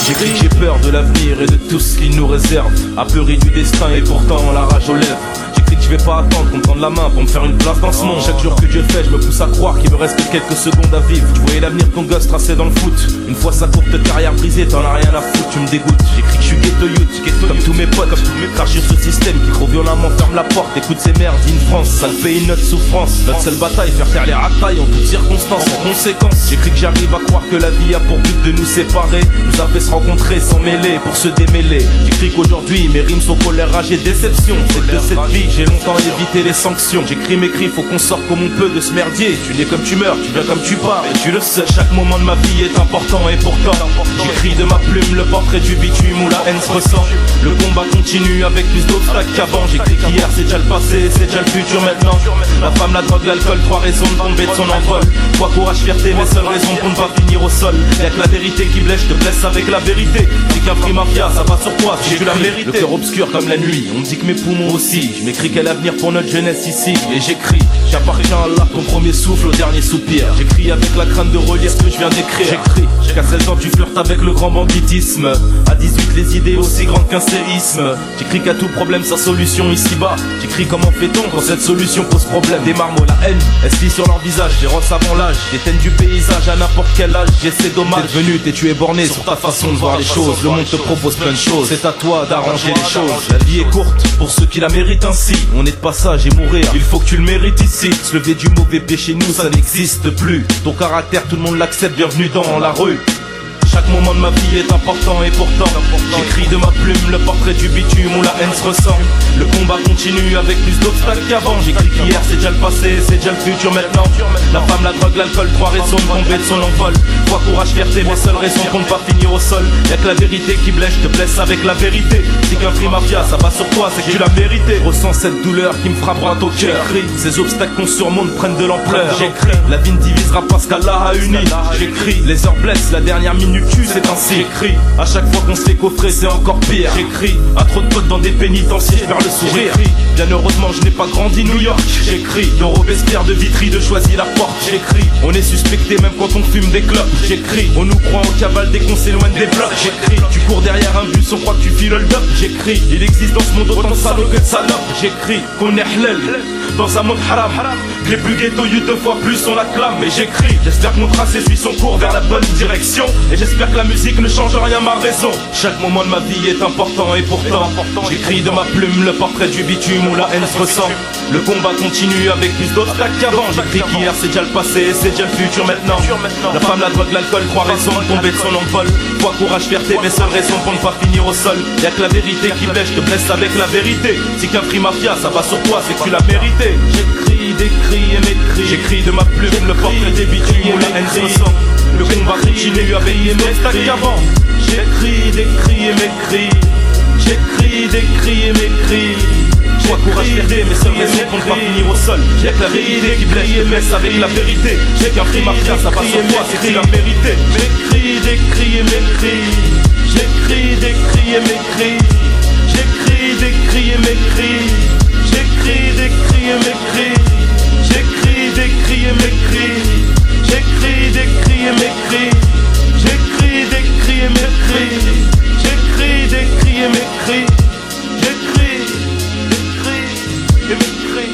J'écris, j'ai peur de l'avenir et de tout ce qu'il nous réserve. Apeuré du destin et pourtant la rage aux lèvres. J'écris que je vais pas attendre qu'on me tende la main pour me faire une place dans ce monde. Chaque jour que Dieu fait, je me pousse à croire qu'il me reste que quelques secondes à vivre. Je voyais l'avenir ton gosse tracé dans le foot. Une fois sa courte carrière brisée, t'en as rien à foutre, tu me dégoûtes. J'écris que je suis ghetto youth, comme tous mes potes, car sur ce système qui trop violemment ferme la porte. Écoute ces merdes, in France, ça le paye notre souffrance. Notre seule bataille, faire taire les racailles en toutes circonstances, en conséquence. J'écris que j'arrive à croire que la vie a pour but de nous séparer, nous a fait se rencontrer sans mêler pour se démêler. J'écris qu'aujourd'hui mes rimes sont colère, rage et déception. C'est de cette vie j'ai longtemps évité les sanctions. J'écris mes cris, faut qu'on sorte comme on peut de ce merdier. Tu nais comme tu meurs, tu viens comme tu pars, et tu le sais. Chaque moment de ma vie est important et pourtant j'écris de ma plume le portrait du bitume où la haine se ressent. Le combat continue avec plus d'obstacles qu'avant. J'écris qu'hier c'est déjà le passé, c'est déjà le futur maintenant. La femme, la drogue, l'alcool, trois raisons de tomber de son envol. Foi, courage, fierté, mes seules raisons pour ne pas finir au sol. Y'a que la vérité qui blesse, je te blesse avec la vérité. Dis qu'un prix mafia, ça va sur toi, si tu la mérites. Le cœur obscur comme la nuit, on me dit que mes poumons aussi. Je m'écris quel avenir pour notre jeunesse ici. Et j'écris, j'appartiens à Allah, ton premier souffle au dernier soupir. J'écris avec la crainte de relire ce que je viens d'écrire. J'écris, qu'à 16 ans tu flirtes avec le grand banditisme. À 18 les idées aussi grandes qu'un séisme. J'écris qu'à tout problème sa solution ici-bas. J'écris comment fait-on quand cette solution pose problème. Des marmots, la haine, elle se lit sur leur visage. Des rosses avant l'âge, des teintes du paysage à n'importe quel âge. C'est dommage, t'es devenu, tu es borné sur ta façon de voir les choses. Le monde te propose plein de choses, c'est à toi d'arranger les choses. La vie est courte pour ceux qui la méritent ainsi. On est de passage et mourir, il faut que tu le mérites ici. Se lever du mauvais pied chez nous, ça n'existe plus. Ton caractère, tout le monde l'accepte, bienvenue dans la rue. Chaque moment de ma vie est important et pourtant j'écris de ma plume le portrait du bitume où la haine se ressent. Le combat continue avec plus d'obstacles qu'avant. J'écris qu'hier c'est déjà le passé, c'est déjà le futur maintenant. La femme, la drogue, l'alcool, trois raisons de tomber de son envol. Foi, courage, fierté, mes seules raisons pour ne pas finir au sol. Y'a que la vérité qui blesse, je te blesse avec la vérité. Si qu'un prix mafia ça va sur toi, c'est que tu l'as mérité. Ressens cette douleur qui me frappe droit au cœur. Ces obstacles qu'on surmonte prennent de l'ampleur. J'écris, la vie ne divisera pas ce qu'Allah a uni. J'écris, les heures blessent, la dernière minute tue, c'est ainsi. J'écris, à chaque fois qu'on se fait coffrer c'est encore pire. J'écris, à trop de potes dans des pénitenciers, vers le sourire. Bien heureusement je n'ai pas grandi New York. J'écris, de Robespierre, de Vitry, de Choisy la porte. J'écris, on est suspecté même quand on fume des clopes. J'écris, on nous croit en cavale dès qu'on s'éloigne des blocs. J'écris, tu cours derrière un bus, on croit que tu files le dope. J'écris, il existe dans ce monde autant de salauds que de salopes. J'écris, qu'on est halal dans un monde haram. Les plus ghetto eu 2 fois plus on l'acclame. Et j'écris, j'espère que mon tracé suit son cours vers la bonne direction. Et j'espère que la musique ne change rien à ma raison. Chaque moment de ma vie est important et pourtant j'écris de ma plume le portrait du bitume où la haine se ressent. Le combat continue avec plus d'obstacles qu'avant. J'écris qu'hier c'est déjà le passé, c'est déjà le futur maintenant. La femme, la drogue, l'alcool, 3 raisons de tomber de son envol. Foi, courage, fierté, mes seules raisons pour ne pas finir au sol. Y'a que la vérité qui blesse, je te blesse avec la vérité. Si qu'un free mafia ça va sur toi, c'est que tu l'as mérité. J'écris des cris et mes cris. J'écris de ma plume le portrait des bitumes où la haine se ressent. Le combat continue avec plus d'obstacles qu'avant. J'écris des cris et mes cris. J'écris des cris et mes cris. J'ai courage, fierté, mes seules raisons pour ne pas finir au sol. Y'a que la vérité qui blesse, je blesse avec la vérité. J'ai qu'un free mafia, ça va sur toi, c'est que tu l'as mérité. J'écris des cris et mes cris. J'écris des cris et mes cris. J'écris des cris et mes cris. J'écris des cris et mes cris. J'écris des cris et mes cris. J'écris des cris et mes cris. J'écris des cris et mes cris. J'écris des cris et mes cris. J'écris des cris et mes cris.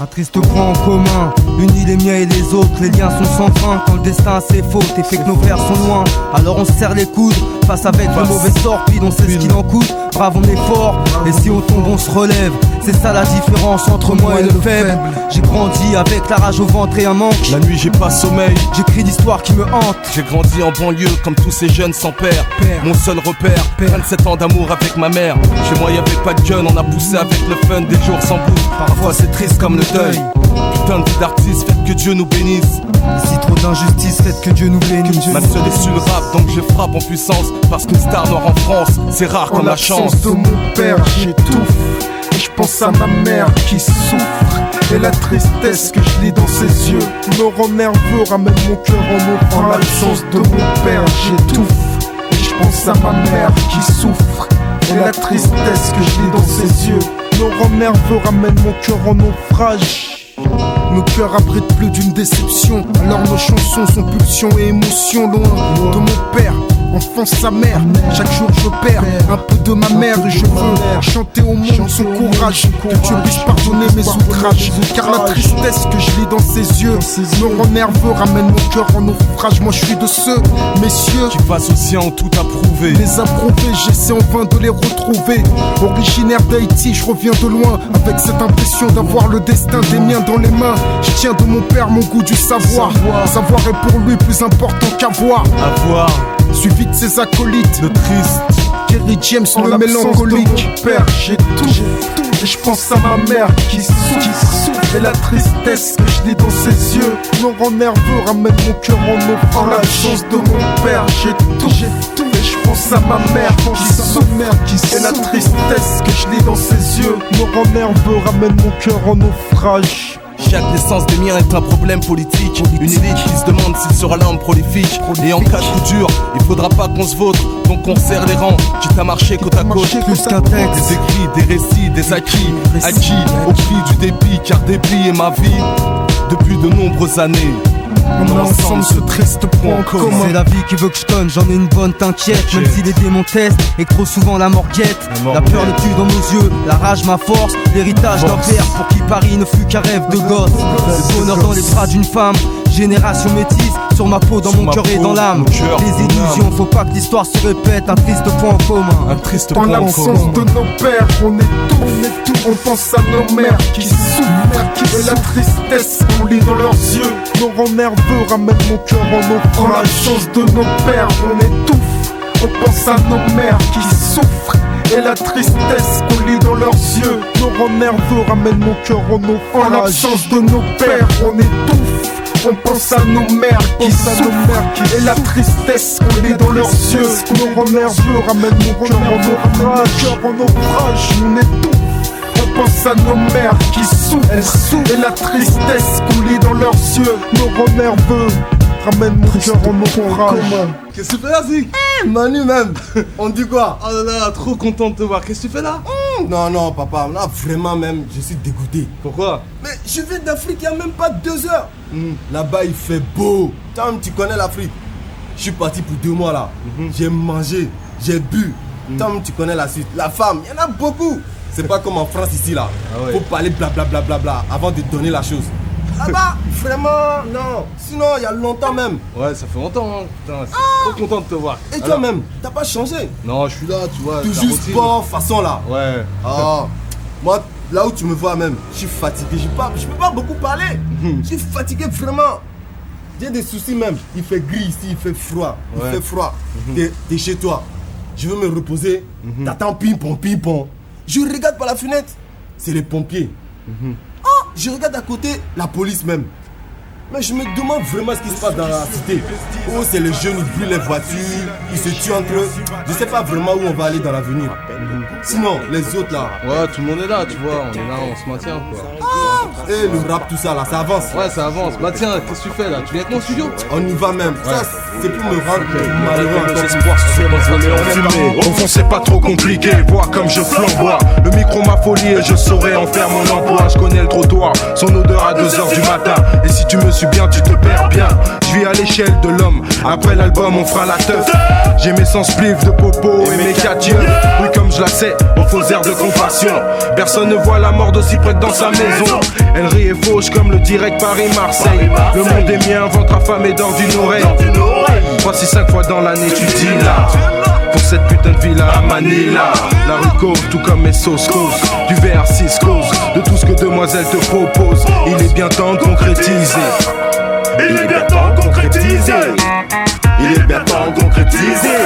Un triste point en commun, unis les miens et les autres, les liens sont sans fin. Quand le destin a ses fautes et fait que nos frères sont loin, alors on se serre les coudes, face avec le mauvais sort, puis on sait ce qu'il en coûte. Brave, on est fort, et si on tombe on se relève. C'est ça la différence entre moi et le faible. J'ai grandi avec la rage au ventre et un manque. La nuit j'ai pas sommeil, j'écris l'histoire qui me hante. J'ai grandi en banlieue comme tous ces jeunes sans père. Mon seul repère, 27 ans d'amour avec ma mère. Chez moi y'avait pas de gun, on a poussé avec le fun des jours sans bout. Parfois c'est triste comme le deuil. Putain de vie d'artiste, faites que Dieu nous bénisse. Si trop d'injustice, faites que Dieu nous bénisse. Ma seule issue le rap, donc je frappe en puissance. Parce qu'une star noire en France, c'est rare comme la chance. De mon père j'étouffe, et je pense à ma mère qui souffre. Et la tristesse que je lis dans ses yeux me rend nerveux, ramène mon cœur en eau. En l'absence de mon père j'étouffe, et je pense à ma mère qui souffre. Et la tristesse que je lis dans ses yeux me rend nerveux, ramène mon cœur en naufrage. Nos cœurs abritent plus d'une déception, alors nos chansons sont pulsions et émotions. Loin de mon père, enfant sa mère, chaque jour je perds un peu de ma mère. Et je veux chanter au monde son courage, que Dieu puisse pardonner mes outrages. Car la tristesse que je lis dans ses yeux me rend nerveux, ramène mon cœur en naufrage. Moi je suis de ceux, messieurs, qui passent aussi en tout approuvé. Les approuver, j'essaie en vain de les retrouver. Originaire d'Haïti, je reviens de loin, avec cette impression d'avoir le destin des miens dans les mains. Je tiens de mon père mon goût du savoir. Savoir est pour lui plus important qu'avoir. Avoir suivi de ses acolytes, le triste Kerry James, le mélancolique. Père, j'ai tout, et je pense à ma mère qui souffre. Et la tristesse que je lis dans ses yeux me rend nerveux, ramène mon cœur en eau. En l'absence de mon père, j'ai tout, et je pense à ma mère qui souffre. Et la tristesse que je lis dans ses yeux me rend nerveux, ramène mon cœur en naufrage. Chaque naissance des miens est un problème politique. Une élite qui se demande s'il sera l'homme prolifique. Et en cas de coup dur, il faudra pas qu'on se vautre, donc on serre les rangs. Quitte à marcher côte à côte, plus qu'un texte. Des écrits, des récits, des acquis au prix du dépit, car dépit est ma vie depuis de nombreuses années. On a ensemble ce triste point en commun. C'est la vie qui veut que je conne, j'en ai une bonne, t'inquiète. Même si les démons testent et que trop souvent la mort guette. La peur le tue dans nos yeux, la rage ma force. L'héritage d'un père pour qui Paris ne fut qu'un rêve de gosse. Le bonheur dans les bras d'une femme, génération métisse. Sur ma peau, dans mon cœur et dans l'âme. Les illusions, faut pas que l'histoire se répète. Un triste point en commun. Un triste point en commun. En l'absence de nos pères, on est tout. On pense à nos mères qui souffrent. Et la tristesse qu'on lit dans leurs yeux nous rend nerveux, ramène mon cœur en eau. En l'absence de nos pères, on étouffe. On pense à nos mères qui souffrent. Et la tristesse qu'on lit dans leurs yeux nous rend nerveux, ramène mon cœur en eau. En l'absence de nos pères, on étouffe. On pense à nos mères qui souffrent. Et la tristesse qu'on lit dans leurs yeux nous rend nerveux, ramène mon cœur en naufrage. On étouffe. On pense à nos mères qui souffrent. Et la tristesse qu'on lit dans leurs yeux nous rend nerveux, ramène mon cœur en naufrage. Qu'est-ce que tu fais là, Zik? Manu même. On dit quoi? Oh là là, trop content de te voir. Qu'est-ce que tu fais là? Non, papa, là vraiment même, je suis dégoûté. Pourquoi? Mais je viens d'Afrique il n'y a même pas 2 heures. Là-bas il fait beau. Tu connais l'Afrique. je suis parti pour 2 mois là. J'ai mangé, j'ai bu. Tom, tu connais la suite. La femme, il y en a beaucoup. C'est pas comme en France ici là. Faut parler blablabla avant de donner la chose. Là-bas, vraiment, non. Sinon, il y a longtemps même. Ouais, ça fait longtemps, hein. Putain, je suis trop content de te voir. Et toi-même, t'as pas changé? Non, je suis là, tu vois. Toujours sport, façon là. Ouais. Ah, moi, là où tu me vois même, je suis fatigué. Je peux pas beaucoup parler. Je suis fatigué vraiment. J'ai des soucis même. Il fait gris ici, il fait froid. Il fait froid. T'es chez toi. Je veux me reposer. T'attends ping-pong. Je regarde par la fenêtre. C'est les pompiers. Oh, je regarde à côté la police même. Mais je me demande vraiment ce qui se passe dans la cité. Oh, c'est les jeunes, ils brûlent les voitures, ils se tuent entre eux. Je sais pas vraiment où on va aller dans l'avenir. Sinon, les autres là. Ouais, tout le monde est là, tu vois. On est là, on se maintient quoi. Et le rap, tout ça là, ça avance. Ouais, ça avance. Bah tiens, qu'est-ce que tu fais là? Tu viens avec mon studio? On y va même. Ouais. Ça, c'est pour me rendre malheureux. Au fond c'est pas trop compliqué, vois comme je flamboie. Le micro ma folie et je saurais en faire mon emploi. Je connais le trottoir, son odeur à 2h du matin. Et si tu me suis bien, tu te perds bien. Je vis à l'échelle de l'homme, après l'album on fera la teuf. J'ai mes 100 spliffs de popo et mes 4 yeux. Oui comme je la sais, aux faux airs de compassion. Personne ne voit la mort d'aussi près que dans sa maison. Elle rit et fauche comme le direct Paris-Marseille. Le monde est mien, ventre affamé dans d'une oreille. Voici 5 fois dans l'année tu dis là. Pour cette putain de villa à Manila. La rue cause, tout comme mes sauces cause. Du VR6 cause, de tout ce que demoiselle te propose. Il est bien temps de concrétiser. Il est bien temps de concrétiser. Il est bien temps de concrétiser.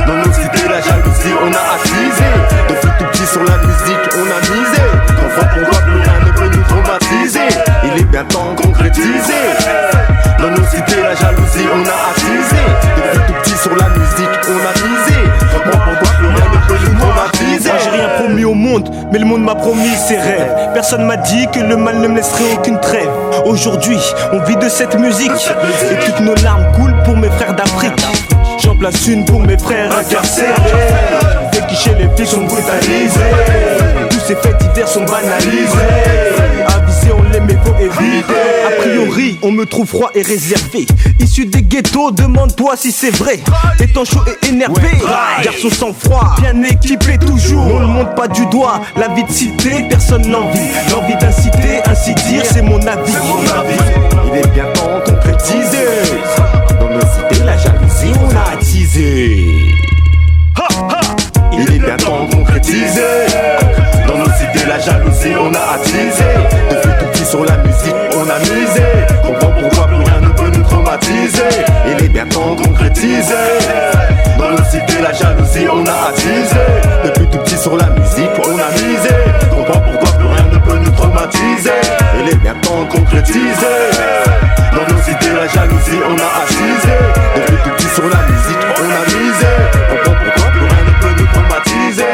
Dans nos cités la jalousie on a attisé. Depuis tout petit sur la musique on a misé. D'enfant qu'on voit plus rien ne peut nous traumatiser. Il est bien temps de concrétiser. Dans nos cités la jalousie on a attisé. Depuis tout petit sur la musique on a misé. D'enfant qu'on voit plus rien ne peut nous traumatiser. Moi j'ai rien promis au monde, mais le monde m'a promis ses rêves. Personne m'a dit que le mal ne me laisserait aucune trêve. Aujourd'hui, on vit de cette musique. Et toutes nos larmes coulent pour mes frères d'Afrique. J'en place une pour mes frères incarcérés. Dès qui chez les flics sont brutalisés. Tous ces faits divers sont banalisés. Avisés, on les met, faut éviter. A priori, on me trouve froid et réservé. Issu des ghettos, demande-toi si c'est vrai. Étant chaud et énervé, garçon sans froid, bien équipé toujours. On ne monte pas du doigt, la vie de cité, personne n'envie. L'envie d'inciter, ainsi dire, c'est mon avis. Il est bien temps de concrétiser. Dans nos cités, la jalousie, on a attisé. Il est bien temps de concrétiser. Dans nos cités, la jalousie, on a attisé. Depuis tout petit sur la musique, on a misé. Comprends pourquoi plus rien ne peut nous traumatiser. Il est bien temps de concrétiser. Dans nos cités, la jalousie, on a attisé. Depuis tout petit sur la musique, on a misé. Comprends pourquoi plus rien ne peut nous traumatiser. Il est bien temps de concrétiser. Dans nos cités, la jalousie, on a attisé. Depuis tout petit sur la musique, on a misé. Comprends pourquoi plus rien ne peut nous traumatiser.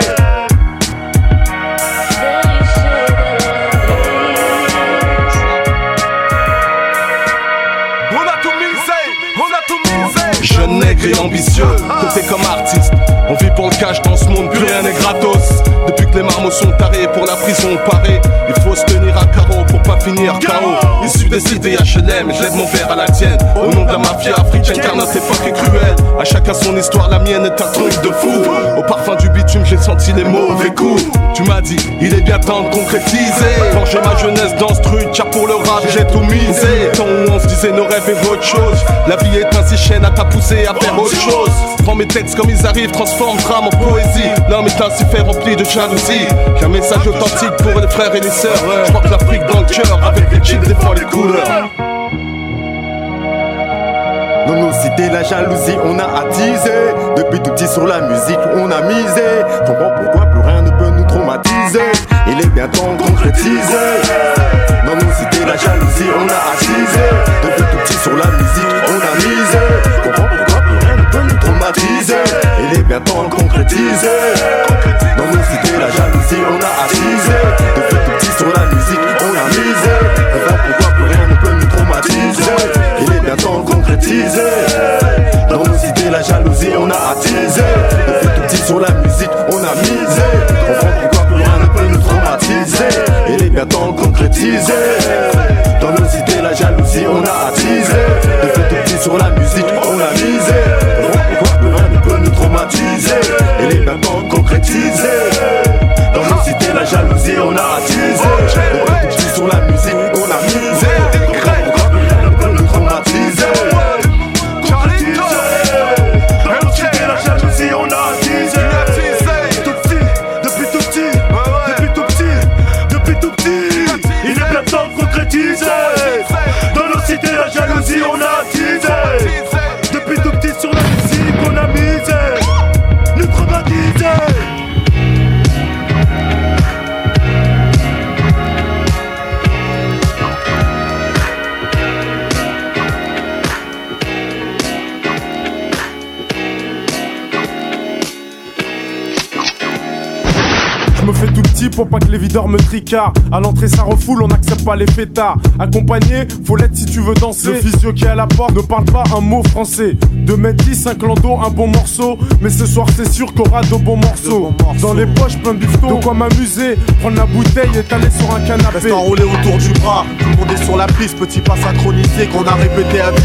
Jeune nègre et ambitieux, côté comme artiste. On vit pour le cash dans ce monde, plus rien n'est gratos. Depuis que les marmots sont tarés, pour la prison parée, il faut se tenir à carreau pour pas finir KO. Issu des cités HLM, je lève mon verre à la tienne. Au nom de la mafia africaine, car notre époque est cruelle. À chacun son histoire, la mienne est un truc de fou. Au parfum du bitume, j'ai senti les mauvais coups. Tu m'as dit, il est bien temps de concrétiser. Venger ma jeunesse dans ce truc, car pour le rap, j'ai tout misé. Temps où on se disait nos rêves et autre chose. La vie est ainsi chaîne à t'a poussé à faire autre chose. Prends mes textes comme ils arrivent, transforme drame en poésie. L'homme est ainsi fait rempli de jalousie. Qu'un message authentique pour les frères et les sœurs. Je porte l'Afrique dans le cœur, avec les chips défend les couleurs. Dans nos cités, la jalousie, on a attisé. Depuis tout petit sur la musique, on a misé. Comprends pourquoi plus rien ne peut nous traumatiser. Il est bien temps de concrétiser. Dans nos cités, la jalousie, on a attisé. Depuis tout petit sur la musique, on a misé. Comprends pourquoi plus rien ne peut nous traumatiser. Il est bien temps de concrétiser. Dans nos cités, la jalousie, on a attisé. Depuis tout petit sur la musique, on a misé. Comprends pourquoi plus rien ne peut nous traumatiser. Il est bien temps de concrétiser. Dans nos cités, la jalousie, on a attisé. Depuis tout petit sur la musique, on a misé. Comprends pourquoi plus rien ne peut nous traumatiser. Il est bien temps de concrétiser. Dans nos cités, la jalousie, on a attisé. Depuis tout petit sur la musique, on a misé. me fais tout petit pour pas que les videurs me tricardent. À l'entrée ça refoule, on n'accepte pas les fêtards. Accompagné, faut l'être si tu veux danser. Le physio qui est à la porte ne parle pas un mot français. 2m10, un clando, un bon morceau. Mais ce soir c'est sûr qu'il y aura de bons morceaux. Dans les poches plein de bifton, de quoi m'amuser. Prendre la bouteille et t'aller sur un canapé. Reste enroulé autour du bras, tout le monde est sur la piste. Petit pas synchronisé qu'on a répété à 10.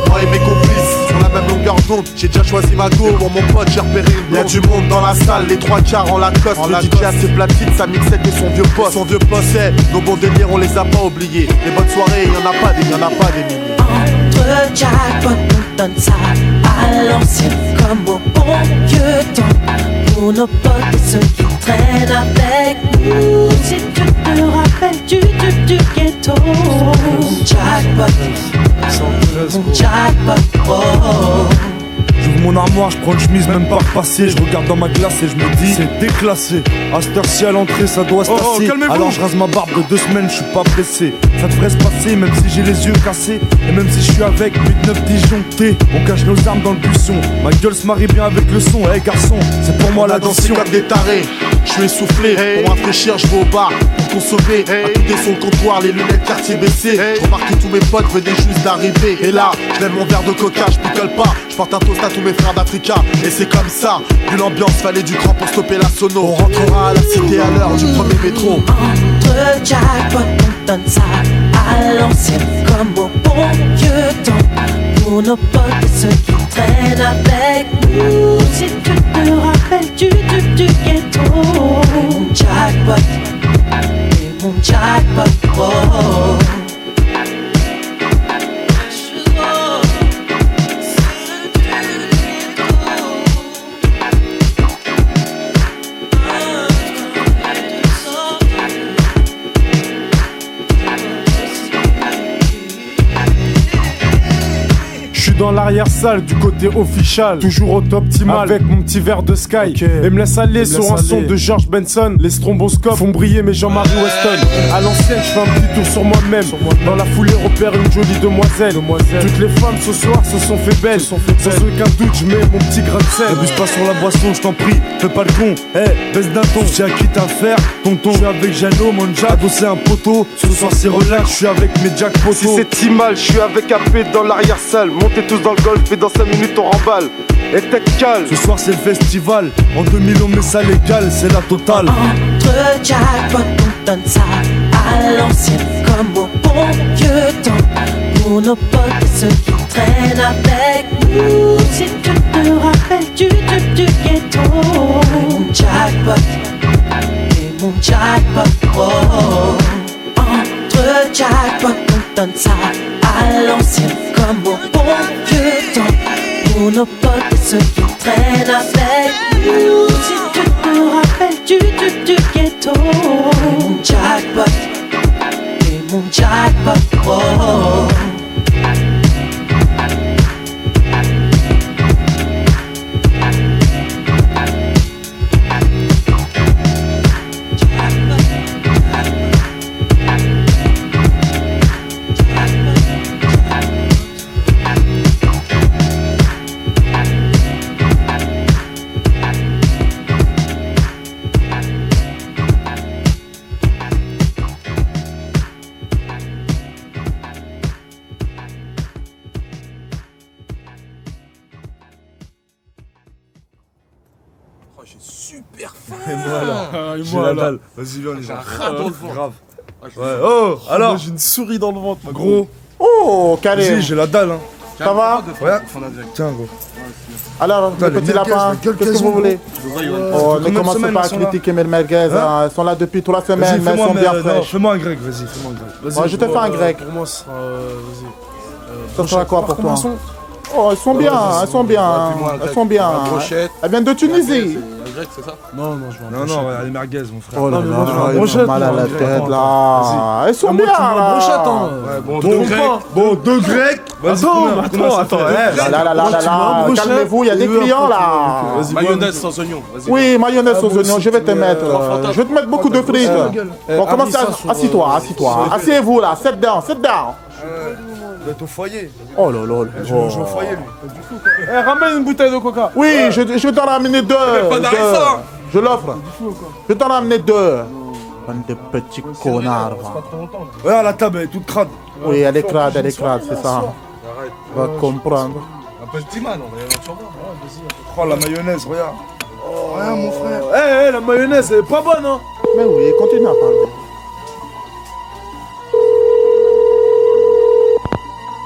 Moi et mes complices, sur la même longueur d'onde. J'ai déjà choisi ma go, pour mon pote j'ai repéré une. Y'a du monde dans la salle, les 3 quarts en Lacoste. Le DJ a ses platines, sa mixette et son vieux poste. Son vieux poste, nos bons délires on les a pas oubliés. Les bonnes soirées, y'en a pas des milliers. Entre jackpot, on donne ça à l'ancienne comme au bon vieux temps. Pour nos potes et ceux qui traînent avec nous. Si tu te rappelles du ghetto. Mon jackpot, mon jackpot, oh. J'ouvre mon armoire, je prends une chemise même pas repassée. Je regarde dans ma glace et je me dis c'est déclassé. À cette heure-ci à l'entrée ça doit se tasser. Alors je rase ma barbe de 2 semaines, je suis pas pressé. Ça devrait se passer même si j'ai les yeux cassés. Et même si je suis avec 8-9 disjonctés. On cache nos armes dans le buisson. Ma gueule se marie bien avec le son. Hey garçon, c'est pour moi la dansion. Comme des tarés, je suis essoufflé. Pour rafraîchir je vais au bar, pour consommer. À côté son comptoir, les lunettes quartier baissées. Je remarque que tous mes potes venaient juste d'arriver. Et là, je lève mon verre de coca, je picole pas. Je porte un toast à tous mes frères d'Africa. Et c'est comme ça, vu l'ambiance, fallait du cran pour stopper la sono. On rentrera à la cité à l'heure du premier métro. Entre jackpot, on donne ça à l'ancienne comme au bon vieux temps. Pour nos potes et ceux qui traînent avec nous. Si tu te rappelles du ghetto. Mon jackpot, et mon jackpot, oh. Dans l'arrière-salle du côté official, toujours au optimal avec mon petit verre de Sky. Et me laisse aller sur un son de George Benson. Les stromboscopes font briller mes Jean-Marie Weston. À l'ancienne, je fais un petit tour sur moi-même. Dans la foulée, repère une jolie demoiselle. Toutes les femmes ce soir se sont fait belles. Sans aucun doute, je mets mon petit grain de sel. N'abuse pas sur la boisson, je t'en prie, fais pas le con. Baisse d'un ton, j'ai acquis ta faire. Tonton, je suis avec Jeannot, mon Jack. Adossé un poteau, ce soir c'est relax, je suis avec mes Jack poteaux. Si c'est si mal, je suis avec AP dans l'arrière-salle. Montez tous dans le golf et dans 5 minutes on remballe. Et tête calme. Ce soir c'est le festival. En 2000 on met ça légal, c'est la totale. Entre jackpot, on donne ça à l'ancienne comme au bon vieux temps. Pour nos potes et ceux qui traînent avec nous. Si tu te rappelles du ghetto. Mon jackpot, et mon jackpot, oh. Entre jackpot, on donne ça à l'ancienne comme au bon vieux temps. Pour nos potes et ceux qui traînent avec nous. Si tu te rappelles du ghetto. Mon jackpot, et mon jackpot, oh. J'ai la dalle. Vas-y, viens, les gens. Grave. Ouais. Oh, alors j'ai une souris dans le ventre, gros. Oh, carré. Vas-y, j'ai la dalle, hein. Ça va? Ouais. Tiens, gros. Alors, le petit lapin, qu'est-ce que vous voulez? Oh, ne commencez pas à critiquer mes merguez, elles sont là depuis 3 semaines, mais elles sont bien fraîches. Fais-moi un grec, vas-y, fais-moi un grec. Je te fais un grec. Pour moi, ça vas-y. Ça sera quoi pour toi? Oh, elles sont bien, elles sont bien, elles sont bien. Elles viennent de Tunisie. Grec, c'est ça? Non, les merguez, mon frère. Oh là là, ils ont mal à la tête là. Elles sont bien là. Bon, 2 grecs. Attends. Là, calmez-vous, il y a des clients là. Mayonnaise sans oignon. Oui, mayonnaise sans oignon, je vais te mettre. Je vais te mettre beaucoup de frites. Bon, commencez, assis-toi. Asseyez-vous là, sit down. Il va être au foyer. Oh là là. Je vais au foyer, lui. Ramène une bouteille de coca. Oui, je vais t'en ramener 2. Je l'offre. Je t'en ramener 2. Bande de petits connards. Regarde la table, elle est toute crade. Oui, elle est crade, c'est ça. Va comprendre. Un petit man, on va y Oh, la mayonnaise, regarde. Oh, regarde mon frère. La mayonnaise, elle est pas bonne, hein. Mais oui, continue à parler.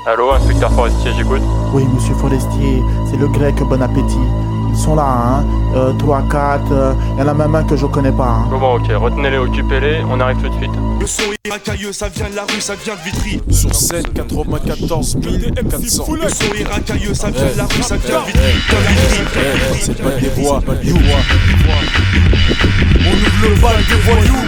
Allô, inspecteur Forestier, j'écoute. Oui, monsieur Forestier, c'est le grec, bon appétit. Ils sont là, hein. 3, 4, il y en a même un que je connais pas. Hein. Bon, ok, retenez-les, occupez-les, on arrive tout de suite. Le son est racailleux, ça vient de la rue, ça vient de Vitry. Sur scène, 94 400. Le son est racailleux, ça vient de la rue, ça vient de Vitry. C'est pas des voix, you. On ouvre le bal des voyous,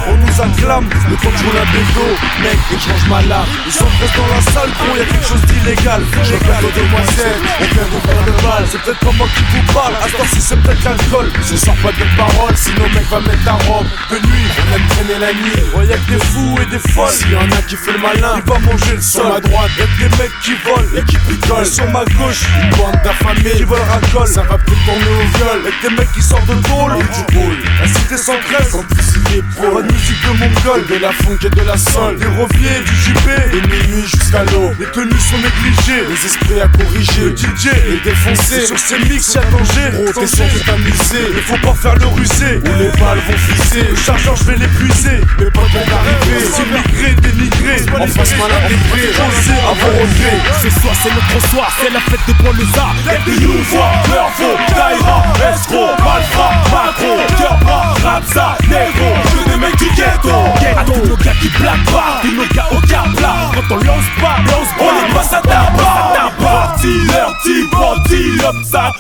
on nous acclame. Le temps que je roule un bédo, mec, et je range ma lame. Ils sont presque dans la salle, gros, y'a quelque chose d'illégal. Je repère aux demoiselles, on vient d'ouvrir le bal. C'est peut-être pas moi qui vous parle, à ce temps-ci c'est peut-être l'alcool. Je sors pas de paroles, sinon mec va mettre ta robe. De nuit, on aime traîner la nuit. Ouais, y'a que des fous et des folles. S'il y en a qui fait le malin, il va manger le sol. Sur ma droite, y'a que des mecs qui volent et qui picolent. Sur ma gauche, une bande d'affamés qui veulent racole. Ça va peut-être tourner au viol. Y'a que des mecs qui sortent de tôle et du boule. La cité 113, complicité pro. Pas de musique de mongol, de la funk et de la sol. Des reviers, du JP, de minuit jusqu'à l'eau. Les tenues sont négligées, les esprits à corriger. Le DJ est défoncé, sur ses mix y'a danger. Gros, t'es censé t'amuser, il faut pas faire le rusé. Ou les balles vont fuser, le chargeur je vais l'épuiser. Mais pas bien arriver, s'immigré, dénigré. En face mal arrivé, oser avant regret. Ce soir c'est notre soir, c'est la fête des Paul-Lézard. Et puis nous voit, Mervo, Daïra, Escro, Malfra, Macro, Cœur-Bras, Rapsa, Negro. Que des mecs du ghetto. À tous nos gars qui plaquent pas, tous nos gars au quart plat. Quand on lance pas, on les passe à tabac. Parti, leur type, parti, l'homme ça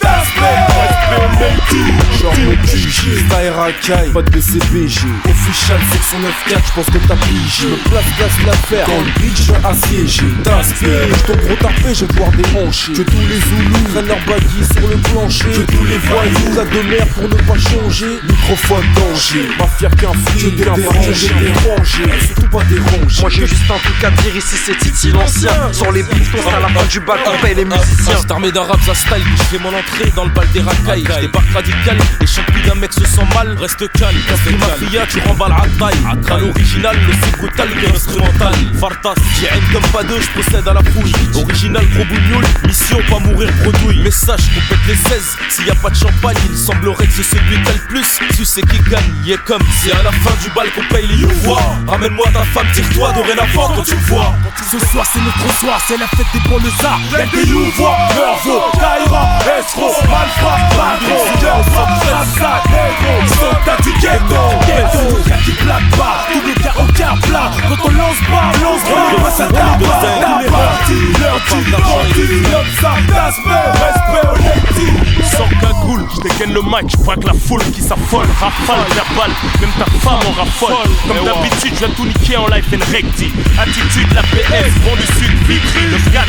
Genre mon QG, style racaille, pas de BCBG. Official section 9-4, j'pense que t'as pigé. Me place l'affaire, dans le beat j'suis assiégé. T'inspires, ton gros tarpé, je vais devoir déhancher. Que tous les Zoulous prennent leur baggy sur le plancher. Que tous les voyous, la de mer pour ne pas changer. Microphone danger, ma fière qu'un flic, bien dérangé, surtout pas dérangé. Moi j'ai juste un truc à dire ici, c'est Titi l'ancien. Sur les bifetons, à la fin du bac, on paye les musiciens. Cette armée d'arabes à style, je fais mon entrée dans le bal des racailles. Je débarque radical et chante plus d'un mec se sent mal. Reste calme, quand ma fille, tu remballes à taille. À l'original, le c'est brutal que instrumental. Fartas, j'ai haine comme pas deux, je procède à la fouille. Original, gros bougnoul, mission pas mourir bredouille. Message qu'on pète les 16, s'il y a pas de champagne, il semblerait que c'est celui qui a le plus. Tu sais qui gagne, y est comme c'est à la fin du bal qu'on paye les youvois. Ramène-moi ta femme, tire-toi dorénavant quand tu le vois. Ce soir c'est notre soir, c'est la fête des Paul-Lézard. Y'a des youvois, Mervo, Daïra, Escro, Malfra, Macro, Cœur-Bras, Rapsa, Negro. Soldat du ghetto, gars qui plaque pas, tous les gars au quart plat. Quand on lance pas, on les passe à tabac. Parti, leur type, l'homme ça respect au lady. Sans cagoule, je dégaine le mic, je braque la foule qui s'affole. Rafale, verbal, même ta femme en raffole. Comme d'habitude, je viens tout niquer en live and recti. Attitude, la PS, vent du sud, Vitry, le 4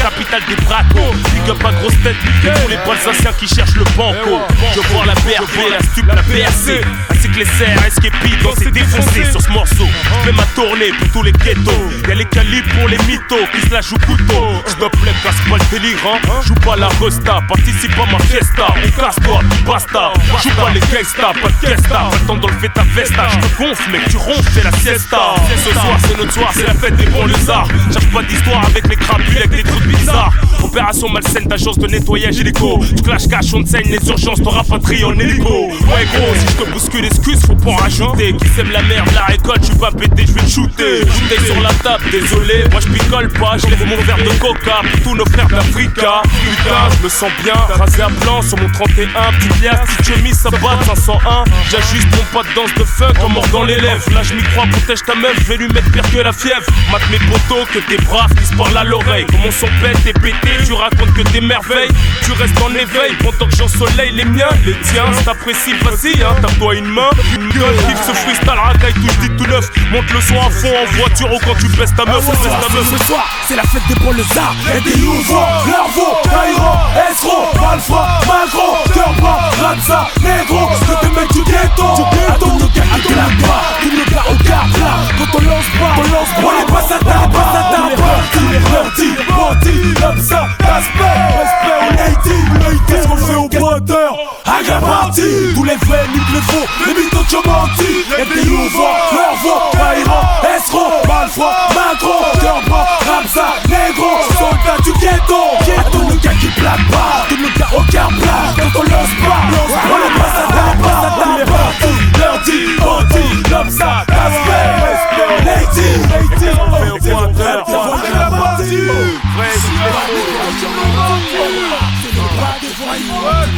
capitale des bracos. Big up à grosse tête, et tous les bonnes anciens qui cherchent le banco. Je vois la BRB, la stup, la BRC, ainsi que les CRS qui pillent dans ces défoncés sur ce morceau. Je fais ma tournée pour tous les ghettos. Y'a les calibres pour les mythos qui se la jouent couteau. J'dope les casse pas le délire, hein. Joue pas la resta, participe à ma fiesta. On casse-toi, basta. Joue pas les gangsta, pas de fiesta. Pas le temps d'enlever ta vesta. J'te gonfle, mec, tu ronfles, c'est la siesta. Ce soir, c'est notre soir, c'est la fête des bons lézards. Cherche pas d'histoire avec les crapules, avec des trucs bizarres. Opération malsaine d'agence de nettoyage hélico. Tu clash cash, on te saigne les urgences, t'en rapatries en hélico. Ouais gros, si je te bouscule, excuse, faut pas en rajouter. Qui sème la merde, la récolte, je suis pas pété, je vais te shooter. Shooter sur la table, désolé, moi je picole pas. Je lève mon verre de coca pour tous nos frères d'Africa. Putain, je me sens bien, rasé à blanc sur mon 31. Petite liasse, petite chemise, ça bat 501. J'ajuste mon pas de danse de funk en mort dans les lèvres. Là je m'y crois, protège ta meuf, je vais lui mettre pire que la fièvre. Mate mes potos, que t'es brave, qui se parle à l'oreille. Comme on s'en pète, t'es pété, tu racontes que t'es merveille. Tu restes en éveil, pendant que j'ensoleille les miens, les tiens. Si t'apprécies, vas-y, hein, tape-toi une main. Une gueule, kiffe ce freestyle, racaille, tout je dis tout neuf. Monte le son à fond en voiture ou quand tu baisses ta meuf, Ce soir, c'est la fête des Paul-Lézards. Y'a des nouveaux, Mervo, Daïra, Escro, Malfra, Macro, Cœur-Bras, Rapsa, Negro. Que des mecs du ghetto. À tous nos gars qui plaquent pas, tous nos gars au quart plat. Quand on lance pas, on les passe à tabac. Tous les partis, comme ça, respect au lady. Qu'est-ce qu'on fait au pointeur? Aga party, tous les les vrais niquent les faux, les mythos qui ont menti. Et des nouveaux, leur voix, Baïran, escroc, malfroid, Macron, cœur bras, Ramsa, négro, soldat du ghetto. À tous nos gars qui plaquent pas, tous nos gars aucun plat. Quand on lance pas, on les passe à ta part. Leur dit, on dit, comme ça, respect, lady, on fait au pointeur, la partie. C'est le bras des voyous.